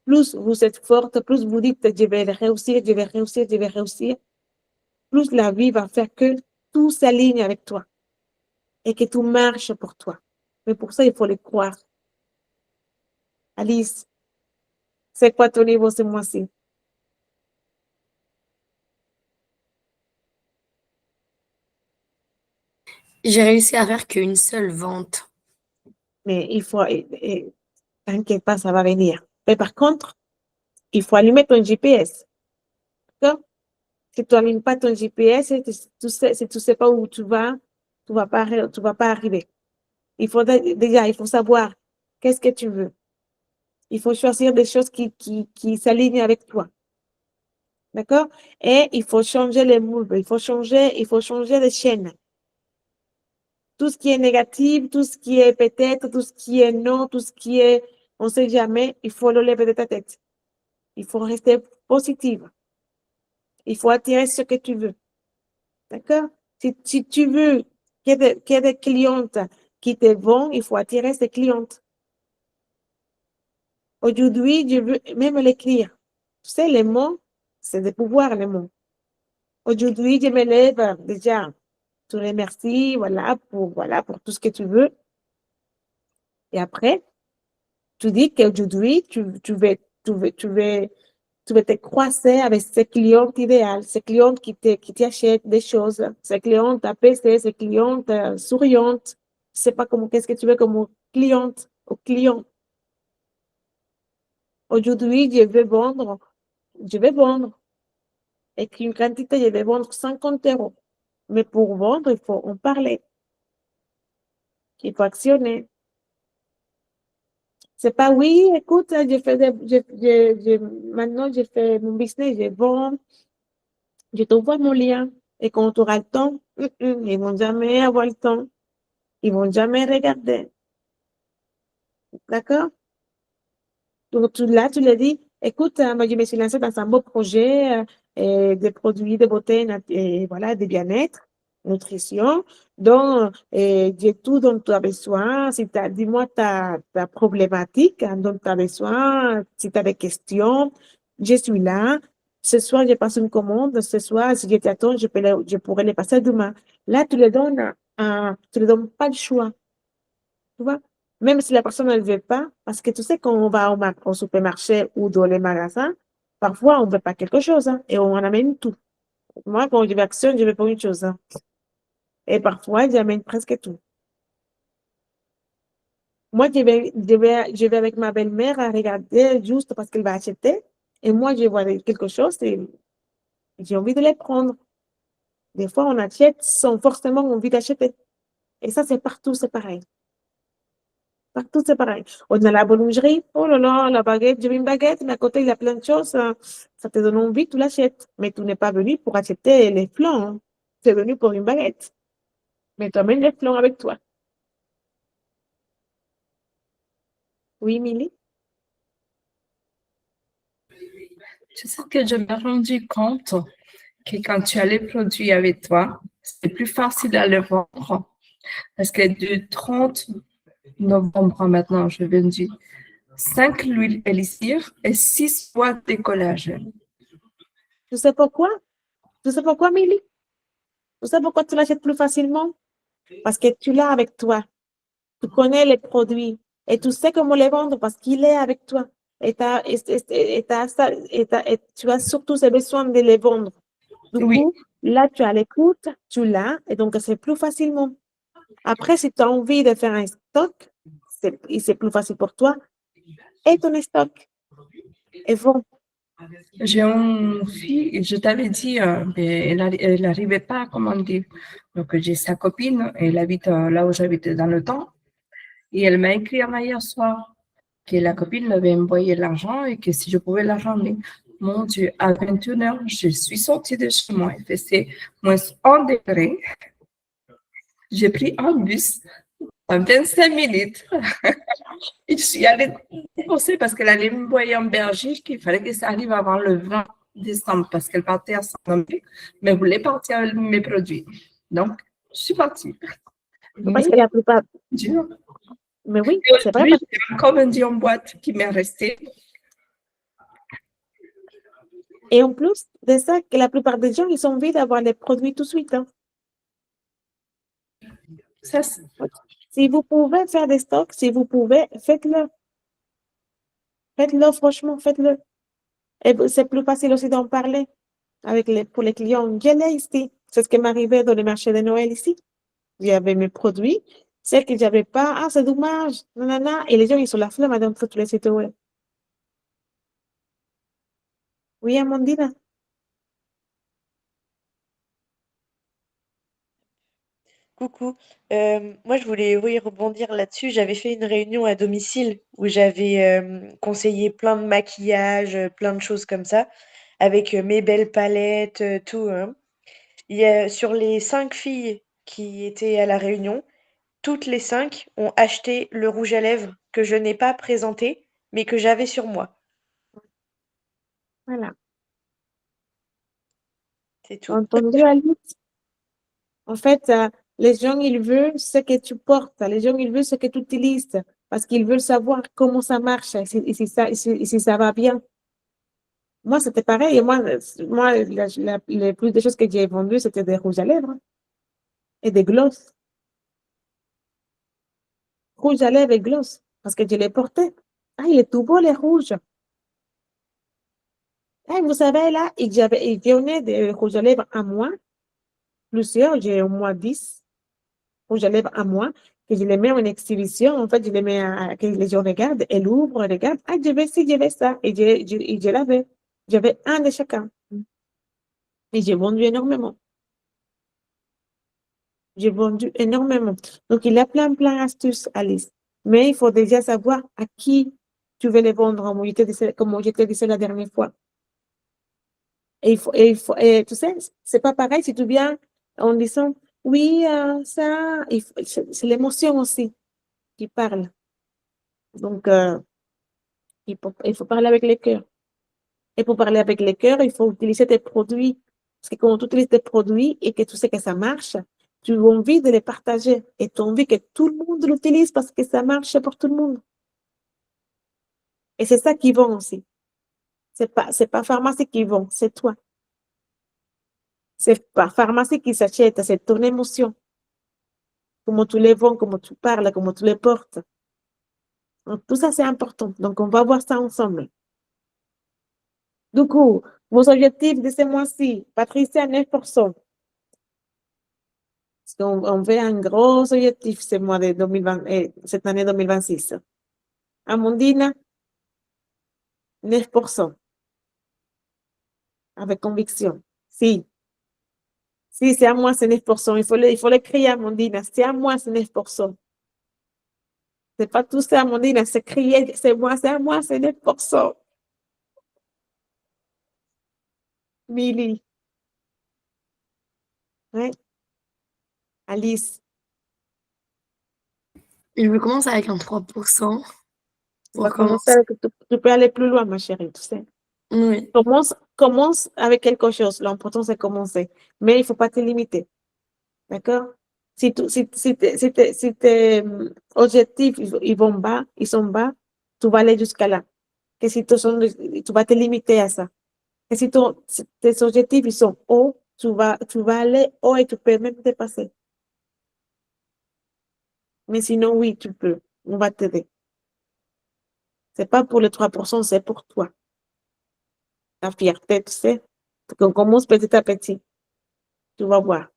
plus vous êtes forte, plus vous dites, je vais réussir, je vais réussir, je vais réussir. Plus la vie va faire que tout s'aligne avec toi et que tout marche pour toi. Mais pour ça, il faut le croire. Alice, c'est quoi ton niveau ce mois-ci? J'ai réussi à faire qu'une seule vente. Mais il faut, t'inquiète pas, ça va venir. Mais par contre, il faut allumer ton GPS. D'accord? Si tu n'allumes pas ton GPS, si tu sais pas où tu vas pas arriver. Déjà, il faut savoir qu'est-ce que tu veux. Il faut choisir des choses qui s'alignent avec toi. D'accord? Et il faut changer les moves. Il faut changer les chaînes. Tout ce qui est négatif, tout ce qui est peut-être, tout ce qui est non, tout ce qui est on ne sait jamais, il faut le lever de ta tête. Il faut rester positive. Il faut attirer ce que tu veux. D'accord? Si tu veux qu'il y ait des clientes qui te vendent, il faut attirer ces clientes. Aujourd'hui, je veux même l'écrire. Tu sais, les mots, c'est de pouvoir, les mots. Aujourd'hui, je me lève déjà. Tu remercies, voilà, pour tout ce que tu veux. Et après, tu dis qu'aujourd'hui, tu veux te croiser avec ces clientes idéales, ces clientes qui t'achètent des choses, ces clientes apaisées, ces clientes souriantes. Je sais pas qu'est-ce que tu veux comme cliente ou client. Aujourd'hui, je vais vendre. Et qu'une quantité, je vais vendre 50 euros. Mais pour vendre, il faut en parler. Il faut actionner. C'est pas oui, écoute, maintenant j'ai fait mon business, je vends, je t'envoie mon lien. Et quand tu auras le temps, ils vont jamais avoir le temps. Ils vont jamais regarder. D'accord? Donc, là, tu leur dis, écoute, moi, je me suis lancée dans un beau projet de produits de beauté et voilà, de bien-être, nutrition. Donc, j'ai tout dont tu as besoin. Si dis-moi ta problématique hein, dont tu as besoin. Si tu as des questions, je suis là. Ce soir, je passe une commande. Ce soir, si je t'attends, je pourrais les passer demain. Là, tu ne donnes pas le choix. Tu vois? Même si la personne ne le veut pas, parce que tu sais, quand on va au supermarché ou dans les magasins, parfois on ne veut pas quelque chose hein, et on en amène tout. Moi, quand je vais à Action, je vais pour une chose. Hein, et parfois, j'amène presque tout. Moi, je vais avec ma belle-mère à regarder juste parce qu'elle va acheter. Et moi, je vois quelque chose et j'ai envie de les prendre. Des fois, on achète sans forcément envie d'acheter. Et ça, c'est partout, c'est pareil. Partout, c'est pareil. On est à la boulangerie, oh là là, la baguette, je veux une baguette, mais à côté, il y a plein de choses. Ça te donne envie, tu l'achètes. Mais tu n'es pas venu pour acheter les flancs. Hein. Tu es venu pour une baguette. Mais tu amènes les flancs avec toi. Oui, Milly? Tu sais que je me rendu compte que quand tu as les produits avec toi, c'est plus facile à les vendre. Parce que du 30 novembre maintenant, j'ai vendu 5 huiles élixir et 6 boîtes de collagène. Tu sais pourquoi? Tu sais pourquoi, Milly? Tu sais pourquoi tu l'achètes plus facilement? Parce que tu l'as avec toi. Tu connais les produits et tu sais comment les vendre parce qu'il est avec toi. Et tu as surtout besoin de les vendre. Du Oui. coup, là, tu as l'écoute, tu l'as, et donc c'est plus facilement. Après, si tu as envie de faire un stock, c'est plus facile pour toi. Et ton stock est bon. J'ai une fille, je t'avais dit, mais elle n'arrivait pas à commander. Donc, j'ai sa copine, elle habite là où j'habite dans le temps. Et elle m'a écrit hier soir que la copine m'avait envoyé l'argent et que si je pouvais la ramener. Mon Dieu, à 21h, je suis sortie de chez moi. Il faisait moins 1 degré. J'ai pris un bus en 25 minutes. Et je suis allée dépenser parce qu'elle allait m'envoyer en Belgique. Il fallait que ça arrive avant le 20 décembre parce qu'elle partait à Saint-Domingue, mais elle voulait partir avec mes produits. Donc, je suis partie. Parce que la plupart. Dur. Mais oui, Et c'est vrai. aujourd'hui, j'ai encore vendu en boîte qui m'est restée. Et en plus de ça, que la plupart des gens, ils ont envie d'avoir les produits tout de suite. Hein. Ça, Si vous pouvez faire des stocks, si vous pouvez, faites-le. Faites-le, franchement, faites-le. Et c'est plus facile aussi d'en parler pour les clients. Je l'ai ici. C'est ce qui m'arrivait dans le marché de Noël ici. J'avais mes produits. Celles que j'avais pas, ah, c'est dommage. Nanana. Et les gens, ils ont la flemme dans tous les sites web. Oui, Amandine. Coucou. Moi, je voulais oui, rebondir là-dessus. J'avais fait une réunion à domicile où j'avais conseillé plein de maquillage, plein de choses comme ça, avec mes belles palettes, tout. Hein. Sur les 5 filles qui étaient à la réunion, toutes les 5 ont acheté le rouge à lèvres que je n'ai pas présenté, mais que j'avais sur moi. Voilà. C'est tout. Entendu, Alice? En fait, les gens, ils veulent ce que tu portes. Les gens, ils veulent ce que tu utilises parce qu'ils veulent savoir comment ça marche et si ça va bien. Moi, c'était pareil. Et moi les plus de choses que j'ai vendues, c'était des rouges à lèvres et des glosses. Rouges à lèvres et glosses parce que je les portais. Ah, il est tout beau, les rouges. Ah, vous savez, là, il y en a des rouges à lèvres à moi. Plusieurs, j'ai au moins 10 rouges à lèvres à moi. Que je les mets en exhibition. En fait, je les mets que les gens regardent. Elle ouvre, regarde. Ah, je vais ci, je vais ça. Et je l'avais. J'avais un de chacun. Et j'ai vendu énormément. J'ai vendu énormément. Donc, il y a plein d'astuces, Alice. Mais il faut déjà savoir à qui tu veux les vendre, comme je te disais la dernière fois. Et tu sais, c'est pas pareil si tu viens en disant, oui, ça, c'est l'émotion aussi qui parle. Donc, il faut parler avec les cœurs. Et pour parler avec les cœurs, il faut utiliser tes produits. Parce que quand tu utilises tes produits et que tu sais que ça marche, tu as envie de les partager. Et tu as envie que tout le monde l'utilise parce que ça marche pour tout le monde. Et c'est ça qui vend aussi. C'est pas pharmacie qui vend, c'est toi. C'est pas pharmacie qui s'achète, c'est ton émotion. Comment tu les vends, comment tu parles, comment tu les portes. Donc, tout ça, c'est important. Donc, on va voir ça ensemble. Du coup, vos objectifs de ce mois-ci, Patricia, 9%. Parce qu'on veut un gros objectif ce mois de 2020, cette année 2026. Amandine, 9%. avec conviction. Si, si c'est à moi, c'est 9%. Il faut le crier à Amandine. C'est à moi, c'est 9%. C'est pas tout ça, Amandine, c'est crier, c'est à moi, c'est 9%. Milly. Ouais. Alice. Je vais commencer avec un 3%. Tu vas commencer tu peux aller plus loin, ma chérie, tu sais. Oui. Commence avec quelque chose. L'important, c'est commencer. Mais il ne faut pas te limiter. D'accord? Si tes objectifs, ils sont bas, tu vas aller jusqu'à là. Que si tu vas te limiter à ça. Et si tes objectifs, ils sont hauts, tu vas aller haut et tu peux même dépasser. Mais sinon, oui, tu peux. On va t'aider. C'est pas pour les 3%, c'est pour toi. La fierté, tu sais. On commence petit à petit. Tu vas voir.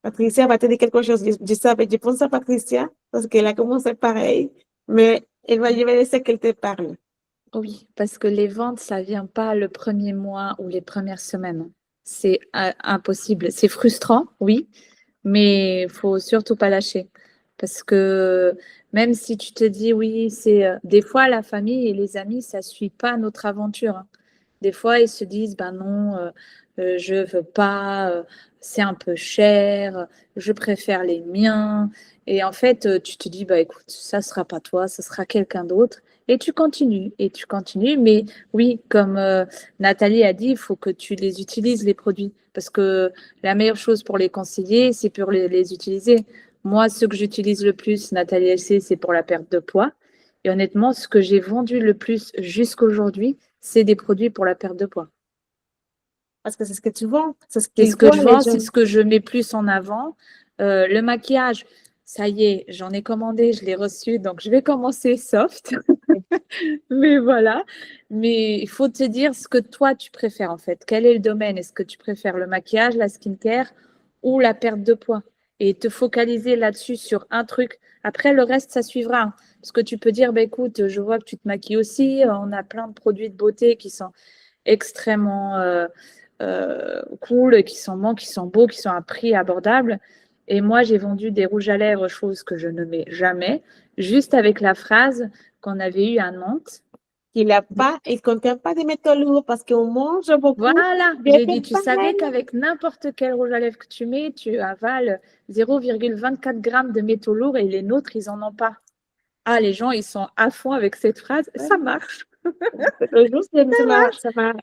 Patricia va te dire quelque chose. Je pense à Patricia parce qu'elle a commencé pareil, mais je vais laisser qu'elle te parle. Oui, parce que les ventes, ça vient pas le premier mois ou les premières semaines. C'est impossible. C'est frustrant, oui, mais il faut surtout pas lâcher. Parce que même si tu te dis oui, c'est des fois la famille et les amis, ça suit pas notre aventure, hein. Des fois, ils se disent ben non, je veux pas, c'est un peu cher, je préfère les miens. Et en fait, tu te dis bah écoute, ça sera pas toi, ça sera quelqu'un d'autre. Et tu continues, et tu continues. Mais oui, comme Nathalie a dit, il faut que tu les utilises, les produits. Parce que la meilleure chose pour les conseiller, c'est pour les utiliser. Moi, ce que j'utilise le plus, Nathalie elle sait, c'est pour la perte de poids. Et honnêtement, ce que j'ai vendu le plus jusqu'aujourd'hui, c'est des produits pour la perte de poids. Parce que c'est ce que tu vends. C'est ce C'est qu'ils ce que voient, je les vends, gens. c'est ce que je mets plus en avant. Le maquillage, ça y est, j'en ai commandé, je l'ai reçu, donc je vais commencer soft. Mais voilà. Mais il faut te dire ce que toi, tu préfères en fait. Quel est le domaine? Est-ce que tu préfères le maquillage, la skincare ou la perte de poids? Et te focaliser là-dessus sur un truc. Après, le reste, ça suivra, hein. Parce que tu peux dire, bah, écoute, je vois que tu te maquilles aussi. On a plein de produits de beauté qui sont extrêmement cool, qui sont bons, qui sont beaux, qui sont à prix abordable. Et moi, j'ai vendu des rouges à lèvres, chose que je ne mets jamais, juste avec la phrase qu'on avait eue à Nantes. Il ne contient pas de métaux lourds parce qu'on mange beaucoup. Voilà, Bien j'ai dit, tu savais pareil. qu'avec n'importe quel rouge à lèvres que tu mets, tu avales 0,24 grammes de métaux lourds et les nôtres, ils n'en ont pas. Ah, les gens, ils sont à fond avec cette phrase. Ça marche.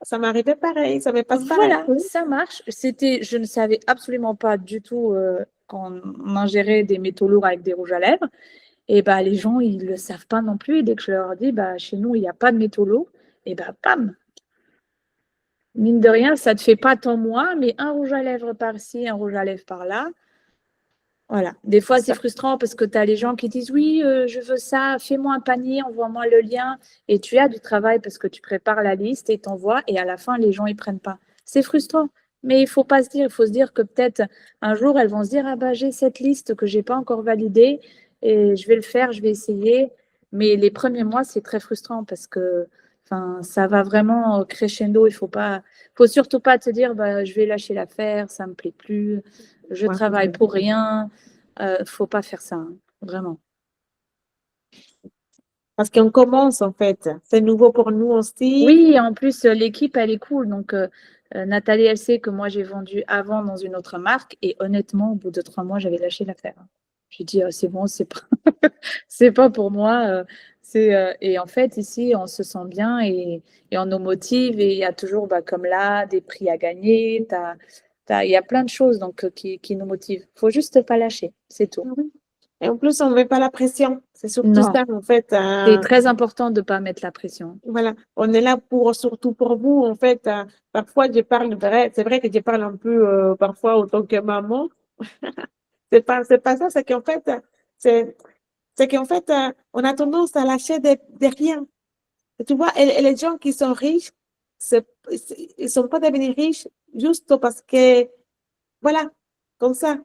Ça m'arrivait pareil, ça me passe pareil. Voilà, ça marche. Je ne savais absolument pas du tout qu'on ingérait des métaux lourds avec des rouges à lèvres. Et bah, les gens, ils ne le savent pas non plus. Et dès que je leur dis, bah, chez nous, il n'y a pas de métaux lourds, et bah, bam! Mine de rien, ça ne te fait pas tant moins, mais un rouge à lèvres par-ci, un rouge à lèvres par-là. Voilà. Des fois, c'est frustrant parce que tu as les gens qui disent oui, je veux ça, fais-moi un panier, envoie-moi le lien. Et tu as du travail parce que tu prépares la liste et t'envoies. Et à la fin, les gens, ils prennent pas. C'est frustrant. Mais il faut pas se dire, il faut se dire que peut-être un jour, elles vont se dire ah bah, j'ai cette liste que j'ai pas encore validée et je vais le faire, je vais essayer. Mais les premiers mois, c'est très frustrant parce que ça va vraiment crescendo. Il faut surtout pas te dire bah, je vais lâcher l'affaire, ça me plaît plus. Je travaille pour rien. Faut pas faire ça, hein, vraiment. Parce qu'on commence, en fait. C'est nouveau pour nous aussi. Oui, en plus, l'équipe, elle est cool. Donc, Nathalie, elle sait que moi, j'ai vendu avant dans une autre marque. Et honnêtement, au bout de 3 mois, j'avais lâché l'affaire, hein. J'ai dit, c'est bon, c'est pas, c'est pas pour moi. Et en fait, ici, on se sent bien et on nous motive. Et il y a toujours, bah, comme là, des prix à gagner. Il y a plein de choses donc, qui nous motivent. Il faut juste pas lâcher, c'est tout. Et en plus, on ne met pas la pression. C'est surtout Non. ça, en fait. C'est très important de ne pas mettre la pression. Voilà, on est là surtout pour vous, en fait. Parfois, c'est vrai que je parle un peu parfois autant que maman. C'est pas ça, c'est qu'en fait, on a tendance à lâcher de rien. Et tu vois, et les gens qui sont riches, ils sont pas devenus riches juste parce que, voilà, comme ça.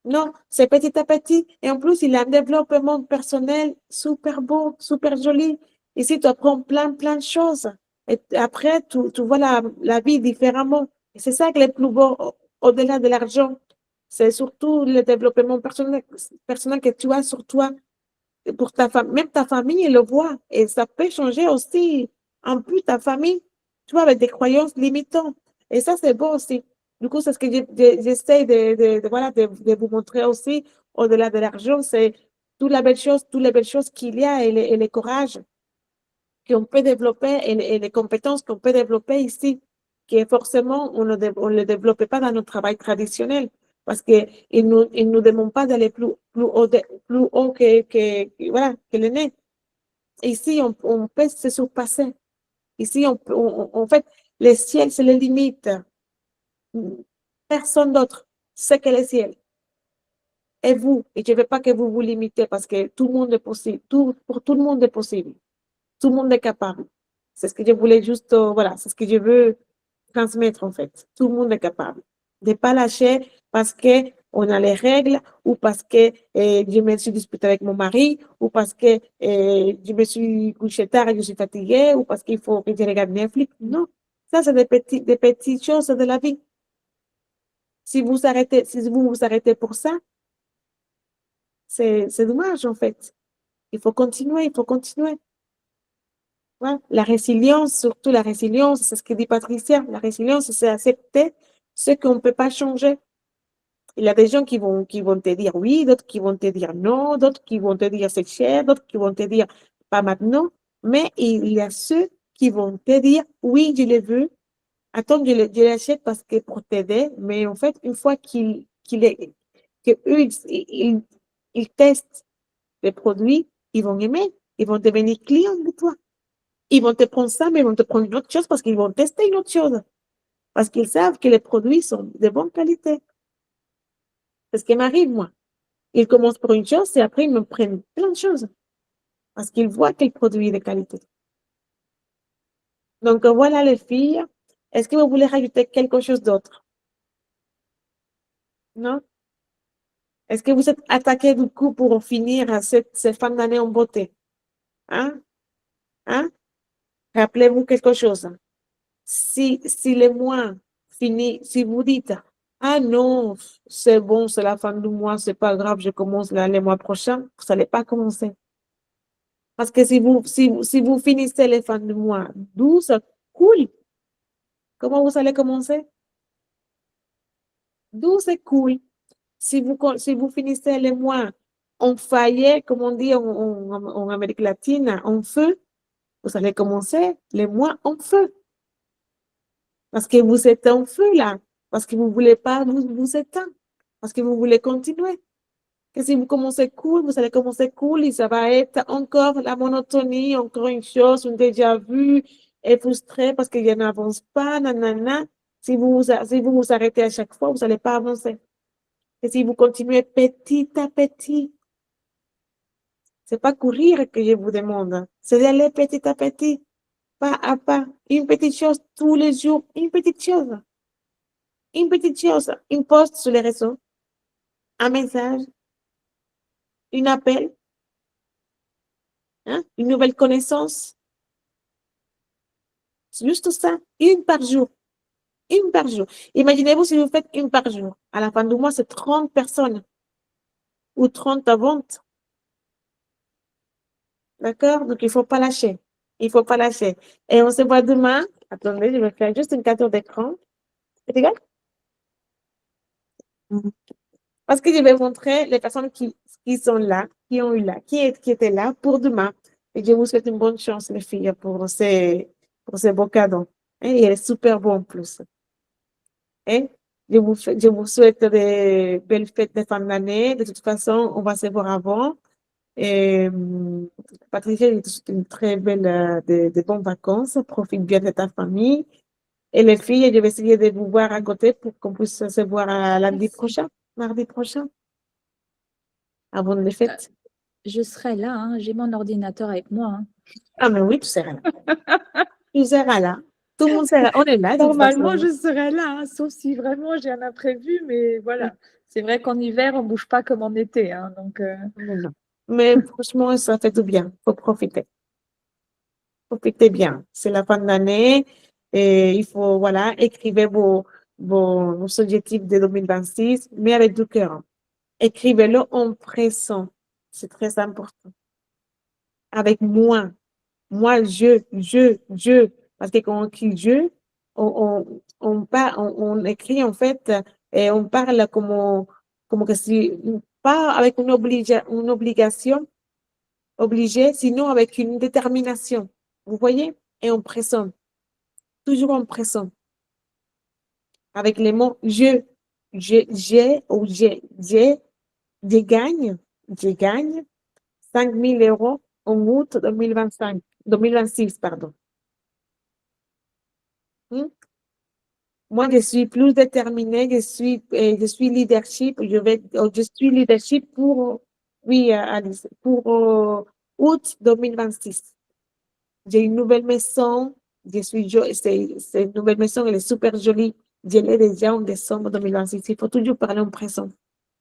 Non, c'est petit à petit. Et en plus, il a un développement personnel super beau, super joli. Ici, tu apprends plein de choses. Et après, tu vois la vie différemment. Et c'est ça que le plus beau, au-delà de l'argent. C'est surtout le développement personnel que tu as sur toi. Et pour ta famille, même ta famille, elle le voit. Et ça peut changer aussi un peu ta famille, tu vois, avec des croyances limitantes. Et ça, c'est beau aussi. Du coup, c'est ce que j'essaie voilà, de vous montrer aussi, au-delà de l'argent, c'est toutes les belles choses qu'il y a et le courage qu'on peut développer et les compétences qu'on peut développer ici, que forcément, on ne le développe pas dans notre travail traditionnel, parce qu'il nous demande pas d'aller plus haut voilà, que le nez. Ici, on peut se surpasser. Ici, en fait, le ciel, c'est les limites. Personne d'autre sait que le ciel. Et vous, et je ne veux pas que vous vous limitez parce que tout le monde est possible. Pour tout le monde est possible. Tout le monde est capable. C'est ce que je voulais juste, voilà, c'est ce que je veux transmettre en fait. Tout le monde est capable. De ne pas lâcher parce que on a les règles ou parce que je me suis disputée avec mon mari ou parce que je me suis couchée tard et je suis fatiguée ou parce qu'il faut que je regarde Netflix. Non, ça c'est des petites choses de la vie. Si vous vous arrêtez pour ça, c'est dommage en fait. Il faut continuer, il faut continuer. Ouais. La résilience, surtout la résilience, c'est ce que dit Patricia. La résilience, c'est accepter ce qu'on ne peut pas changer. Il y a des gens qui vont te dire oui, d'autres qui vont te dire non, d'autres qui vont te dire c'est cher, d'autres qui vont te dire pas maintenant. Mais il y a ceux qui vont te dire oui, je le veux. Attends, je l'achète parce que pour t'aider. Mais en fait, une fois que eux, ils testent les produits, ils vont aimer. Ils vont devenir clients de toi. Ils vont te prendre ça, mais ils vont te prendre une autre chose parce qu'ils vont tester une autre chose. Parce qu'ils savent que les produits sont de bonne qualité. C'est ce qui m'arrive, moi. Ils commencent par une chose et après, ils me prennent plein de choses. Parce qu'ils voient que le produit est de qualité. Donc, voilà les filles. Est-ce que vous voulez rajouter quelque chose d'autre? Non? Est-ce que vous êtes attaqués du coup pour finir à cette fin d'année en beauté? Hein? Hein? Rappelez-vous quelque chose. Si le mois finit, si vous dites, ah non, c'est bon, c'est la fin du mois, c'est pas grave, je commence le mois prochain, vous n'allez pas commencer. Parce que si vous finissez les fins du mois 12, cool. Comment vous allez commencer? 12, c'est cool. Si vous finissez le mois en faillet, comme on dit en Amérique latine, en feu, vous allez commencer le mois en feu. Parce que vous êtes en feu là. Parce que vous ne voulez pas vous éteindre. Parce que vous voulez continuer. Que si vous commencez cool, vous allez commencer cool et ça va être encore la monotonie, encore une chose, un déjà vu, et frustré parce qu'il n'avance pas, nanana. Si vous vous arrêtez à chaque fois, vous n'allez pas avancer. Et si vous continuez petit à petit, c'est pas courir que je vous demande, c'est d'aller petit à petit, pas à pas, une petite chose tous les jours, une petite chose. Une petite chose, une post sur les réseaux, un message, un appel, hein, une nouvelle connaissance. C'est juste ça, une par jour. Une par jour. Imaginez-vous si vous faites une par jour. À la fin du mois, c'est 30 personnes ou 30 ventes. D'accord? Donc, il ne faut pas lâcher. Il ne faut pas lâcher. Et on se voit demain. Attendez, je vais faire juste une capture d'écran. C'est égal? Parce que je vais montrer les personnes qui sont là, qui ont eu là, qui étaient là pour demain. Et je vous souhaite une bonne chance, les filles, pour ces beaux cadeaux. Et il est super bon en plus. Et je vous souhaite de belles fêtes de fin d'année. De toute façon, on va se voir avant. Et Patricia, je te souhaite une très belle, de bonnes vacances. Profite bien de ta famille. Et les filles, je vais essayer de vous voir à côté pour qu'on puisse se voir lundi prochain, mardi prochain, avant les fêtes. Je serai là, hein. J'ai mon ordinateur avec moi, hein. Ah, mais oui, tu seras là. Tu seras là. Tout le monde sera. On est là. de toute Normalement, façon. je serai là, hein, sauf si vraiment j'ai un imprévu, mais voilà. C'est vrai qu'en hiver, on ne bouge pas comme en été, hein, donc Mais non. Mais franchement, ça fait du bien. Il faut profiter. profitez bien. C'est la fin de l'année et il faut, voilà, écrivez vos objectifs de 2026, mais avec du cœur. Écrivez-le en présent. C'est très important. Avec moi. Moi, je. Parce que quand on écrit je, on écrit en fait, et on parle comme que si, pas avec une obligation obligée, sinon avec une détermination. Vous voyez? Et en présent. Toujours en présent. Avec les mots j'ai, ou je gagne 5 000 euros en août 2026, pardon. Hmm? Moi, je suis plus déterminée, je suis leadership, je suis leadership pour, oui, Alice, pour août 2026. J'ai une nouvelle maison, c'est une nouvelle maison, elle est super jolie. Je l'ai déjà en décembre 2026. Il faut toujours parler en présent.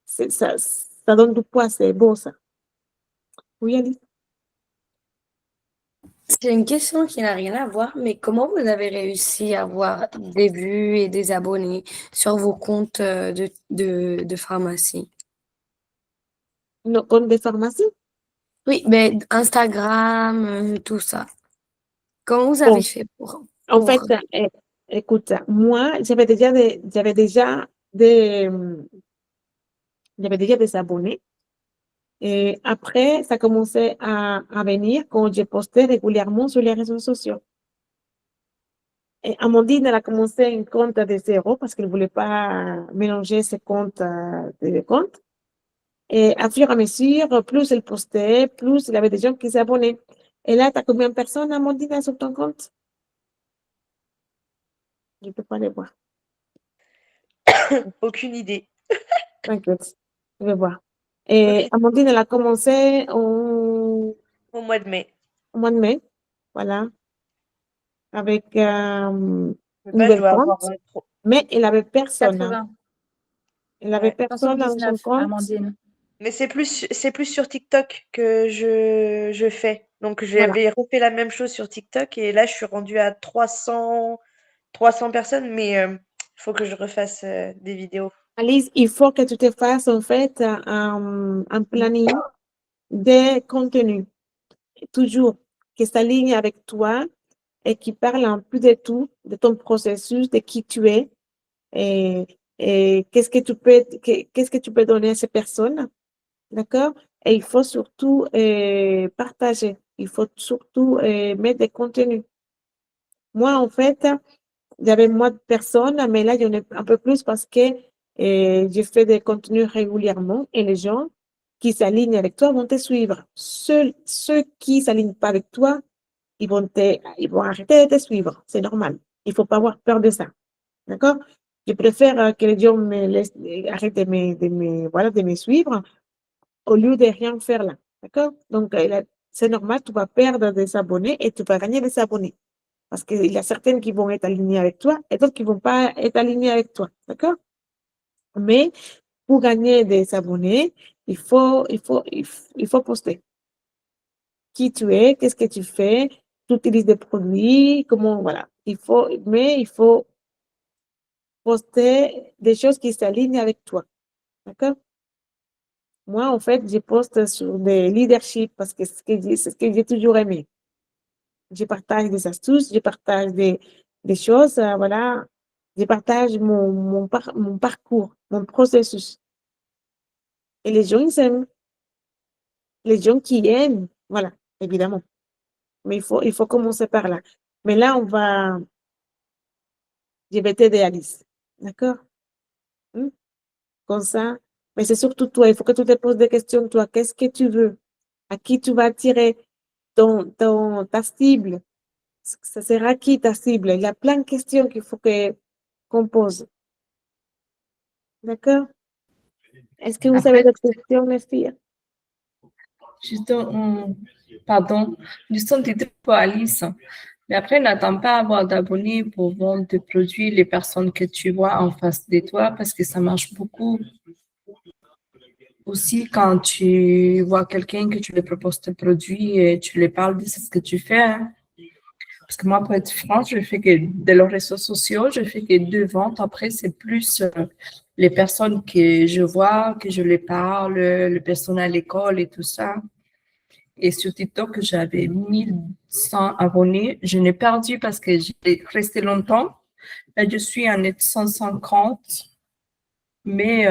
Ça donne du poids, c'est beau ça. Oui, Alice? C'est une question qui n'a rien à voir, mais comment vous avez réussi à avoir des vues et des abonnés sur vos comptes de pharmacie? Nos comptes de pharmacie? Oui, mais Instagram, tout ça. Comment vous Bon, avez fait en fait, écoute, moi, j'avais déjà des abonnés. Et après, ça commençait à venir quand je postais régulièrement sur les réseaux sociaux. Et Amandine, elle a commencé un compte de zéro parce qu'elle ne voulait pas mélanger ses comptes de comptes. Et à fur et à mesure, plus elle postait, plus il y avait des gens qui s'abonnaient. Et là, tu as combien de personnes, Amandine, sur ton compte? Je ne peux pas les voir. Aucune idée. T'inquiète, je vais voir. Et Ok. Amandine, elle a commencé au Au mois de mai. mois de mai, voilà, avec Je sais un pas, je nouvel dois avoir compte, mais elle avait personne, hein. 80, Elle avait Ouais. personne dans son 79, compte. Amandine. Mais c'est plus sur TikTok que je fais. Donc Voilà. j'avais refait la même chose sur TikTok et là je suis rendue à 300 personnes, mais il faut que je refasse des vidéos. Alice, il faut que tu te fasses en fait un planning des contenus, toujours, qui s'aligne avec toi et qui parle en plus de tout, de ton processus, de qui tu es et, et qu'est-ce que tu peux donner à ces personnes, d'accord? Et il faut surtout partager, il faut surtout mettre des contenus. Moi, en fait, j'avais moins de personnes, mais là, j'en ai un peu plus parce que je fais des contenus régulièrement et les gens qui s'alignent avec toi vont te suivre. Ceux qui s'alignent pas avec toi, ils vont arrêter de te suivre. C'est normal. Il faut pas avoir peur de ça. D'accord? Je préfère que les gens arrêtent voilà, de me suivre au lieu de rien faire là. D'accord? Donc, c'est normal, tu vas perdre des abonnés et tu vas gagner des abonnés. Parce qu'il y a certaines qui vont être alignées avec toi et d'autres qui ne vont pas être alignées avec toi. D'accord? Mais pour gagner des abonnés, il faut poster qui tu es, qu'est-ce que tu fais, tu utilises des produits, comment, voilà. Mais il faut poster des choses qui s'alignent avec toi. D'accord? Moi, en fait, je poste sur des leaderships parce que c'est ce que j'ai toujours aimé. Je partage des astuces, je partage des choses, voilà. Je partage mon parcours, mon processus. Et les gens, ils aiment. Les gens qui aiment, voilà, évidemment. Mais il faut commencer par là. Mais là, je vais t'aider, Alice. D'accord? Hmm? Comme ça. Mais c'est surtout toi, il faut que tu te poses des questions, toi. Qu'est-ce que tu veux? À qui tu vas attirer ta cible? Ça sera qui ta cible? Il y a plein de questions qu'il faut qu'on pose. D'accord? Est-ce que vous avez Après, d'autres questions, les filles? juste pardon, juste un petit truc pour Alice. Mais après, n'attends pas à avoir d'abonnés pour vendre tes produits, les personnes que tu vois en face de toi, parce que ça marche beaucoup. Aussi, quand tu vois quelqu'un que tu lui proposes tes produits et tu lui parles de ce que tu fais, hein, parce que moi, pour être franche, je fais que de leurs réseaux sociaux, je fais que 2 ventes. Après, c'est plus les personnes que je vois, que je les parle, les personnes à l'école et tout ça. Et sur TikTok, j'avais 1100 abonnés. Je n'ai perdu parce que j'ai resté longtemps. Là, je suis à 150, mais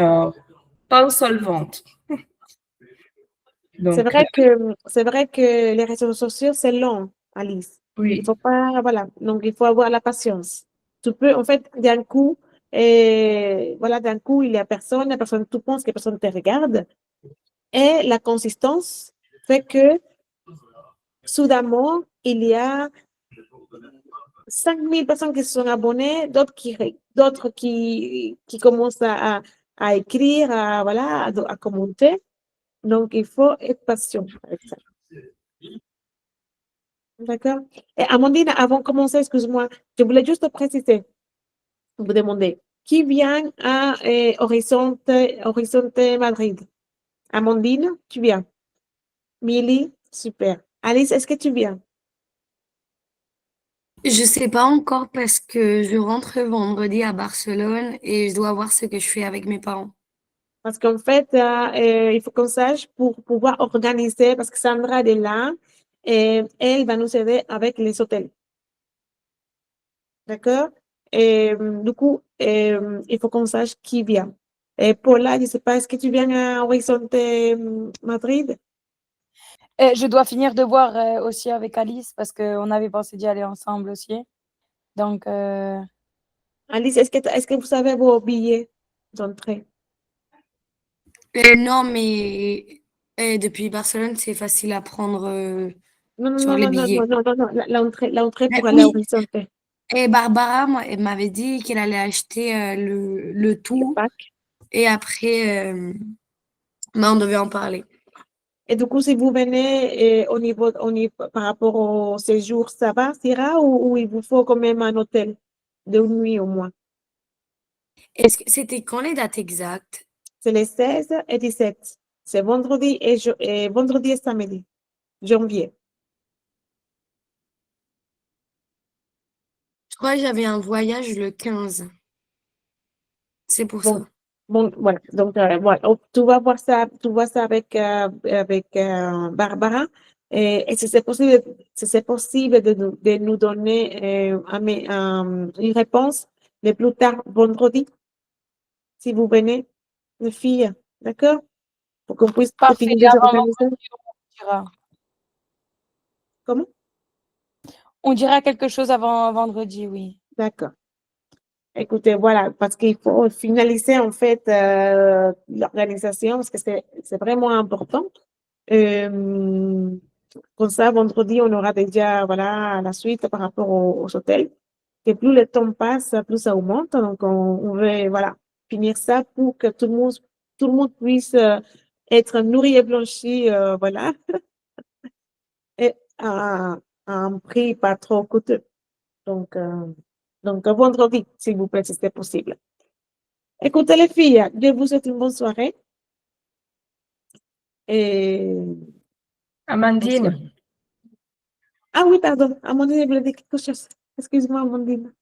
pas une seule vente. C'est Donc, vrai que les réseaux sociaux, c'est long, Alice. Il oui, faut pas, voilà. Donc, il faut avoir la patience. Tu peux, en fait, d'un coup, voilà, d'un coup, il y a personne, tu penses que personne te regarde. Et la consistance fait que, soudainement, il y a 5000 personnes qui se sont abonnées, d'autres qui commencent à écrire, voilà, à commenter. Donc, il faut être patient avec ça. D'accord? Et Amandine, avant de commencer, excuse-moi, je voulais juste préciser, vous demander, qui vient à Horizonte Madrid? Amandine, tu viens? Milly, super. Alice, est-ce que tu viens? Je sais pas encore parce que je rentre vendredi à Barcelone et je dois voir ce que je fais avec mes parents. Parce qu'en fait, il faut qu'on sache pour pouvoir organiser, parce que Sandra est là, et elle va nous aider avec les hôtels. D'accord? Et du coup, il faut qu'on sache qui vient. Et Paula, je ne sais pas, est-ce que tu viens à Horizonte Madrid? Je dois finir de voir aussi avec Alice parce qu'on avait pensé d'y aller ensemble aussi. Donc, Alice, est-ce que vous avez vos billets d'entrée? Non, mais depuis Barcelone, c'est facile à prendre Non, non, sur non, les non, non, billets. non, non, non, l'entrée Mais pour aller à oui, Horizonte, et Barbara, moi, elle m'avait dit qu'elle allait acheter le le tout pack. et après, on devait en parler. Et du coup, si vous venez par rapport au séjour, ça va, ça ira, ou il vous faut quand même un hôtel de nuit au moins? Est-ce que c'était quand les dates exactes? C'est les 16 et 17. C'est vendredi et samedi, janvier. Je crois que j'avais un voyage le 15. C'est pour Bon, ça. bon, voilà. Donc, voilà. Oh, tu vois ça avec Barbara. Et si c'est possible de nous donner une réponse le plus tard vendredi, si vous venez, les filles, d'accord? Pour qu'on puisse parfait. finir de Avant s'organiser. vendredi, on dira. Comment? On dira quelque chose avant vendredi, oui. D'accord. Écoutez, voilà, parce qu'il faut finaliser en fait l'organisation parce que c'est vraiment important. Euh, Comme ça, vendredi, on aura déjà voilà la suite par rapport aux hôtels. Et plus le temps passe, plus ça augmente. Donc, on veut voilà finir ça pour que tout le monde puisse être nourri et blanchi, voilà, et à un prix pas trop coûteux. Donc, vendredi, s'il vous plaît, si c'est possible. Écoutez, les filles, je vous souhaite une bonne soirée. Et... Amandine, Ah oui, pardon. Amandine, je voulais dire quelque chose. Excuse-moi, Amandine.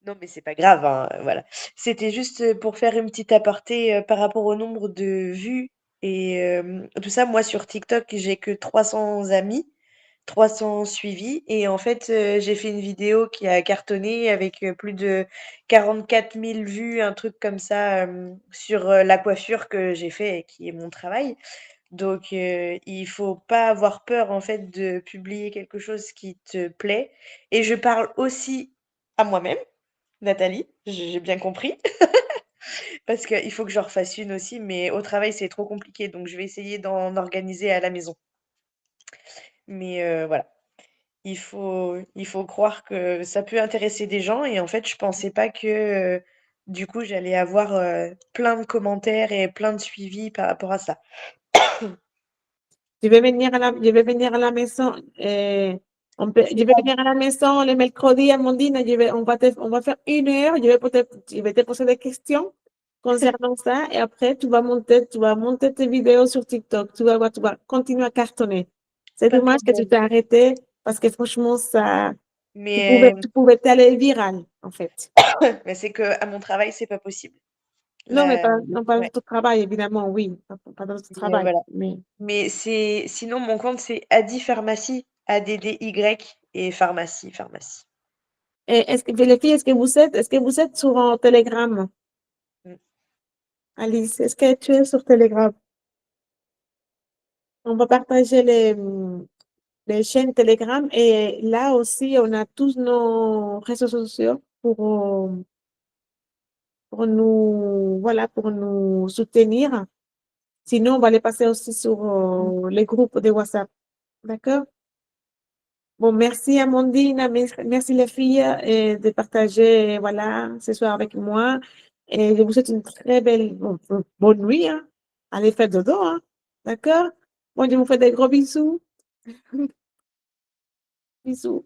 Non, mais c'est pas grave, hein, voilà. C'était juste pour faire une petite aparté par rapport au nombre de vues et tout ça. Moi, sur TikTok, j'ai que 300 amis, 300 suivis. Et en fait, j'ai fait une vidéo qui a cartonné avec plus de 44 000 vues, un truc comme ça, sur la coiffure que j'ai fait et qui est mon travail. Donc, il faut pas avoir peur, en fait, de publier quelque chose qui te plaît. Et je parle aussi à moi-même. Nathalie, j'ai bien compris. Parce qu'il faut que j'en refasse une aussi, mais au travail, c'est trop compliqué. Donc, je vais essayer d'en organiser à la maison. Mais voilà, il faut croire que ça peut intéresser des gens. Et en fait, je pensais pas que du coup, j'allais avoir plein de commentaires et plein de suivis par rapport à ça. Je vais venir à la maison. Je vais venir à la maison le mercredi, Amandine. On va faire 1 heure. Je vais te poser des questions concernant ça. Et après, tu vas monter tes vidéos sur TikTok. Tu vas continuer à cartonner. C'est Pas de dommage que tu problème. t'es arrêté parce que franchement, ça, Mais, tu pouvais aller viral, en fait. mais c'est qu'à mon travail, c'est pas possible. Non, mais Là, pas dans ouais. ton travail, évidemment, oui. Pas dans ton Mais travail, voilà. mais Mais sinon, mon compte, c'est Adi Pharmacie, ADDY et pharmacie. et les filles, est-ce que vous êtes sur Telegram? Mm. Alice, est-ce que tu es sur Telegram? On va partager les chaînes Telegram et là aussi, on a tous nos réseaux sociaux pour nous, voilà, pour nous soutenir. Sinon, on va les passer aussi sur les groupes de WhatsApp. D'accord? Bon, merci Amandine, merci les filles de partager, voilà, ce soir avec moi. Et je vous souhaite une très belle, bonne nuit, hein. Allez faire dodo, hein. D'accord? Bon, je vous fais des gros bisous. Bisous.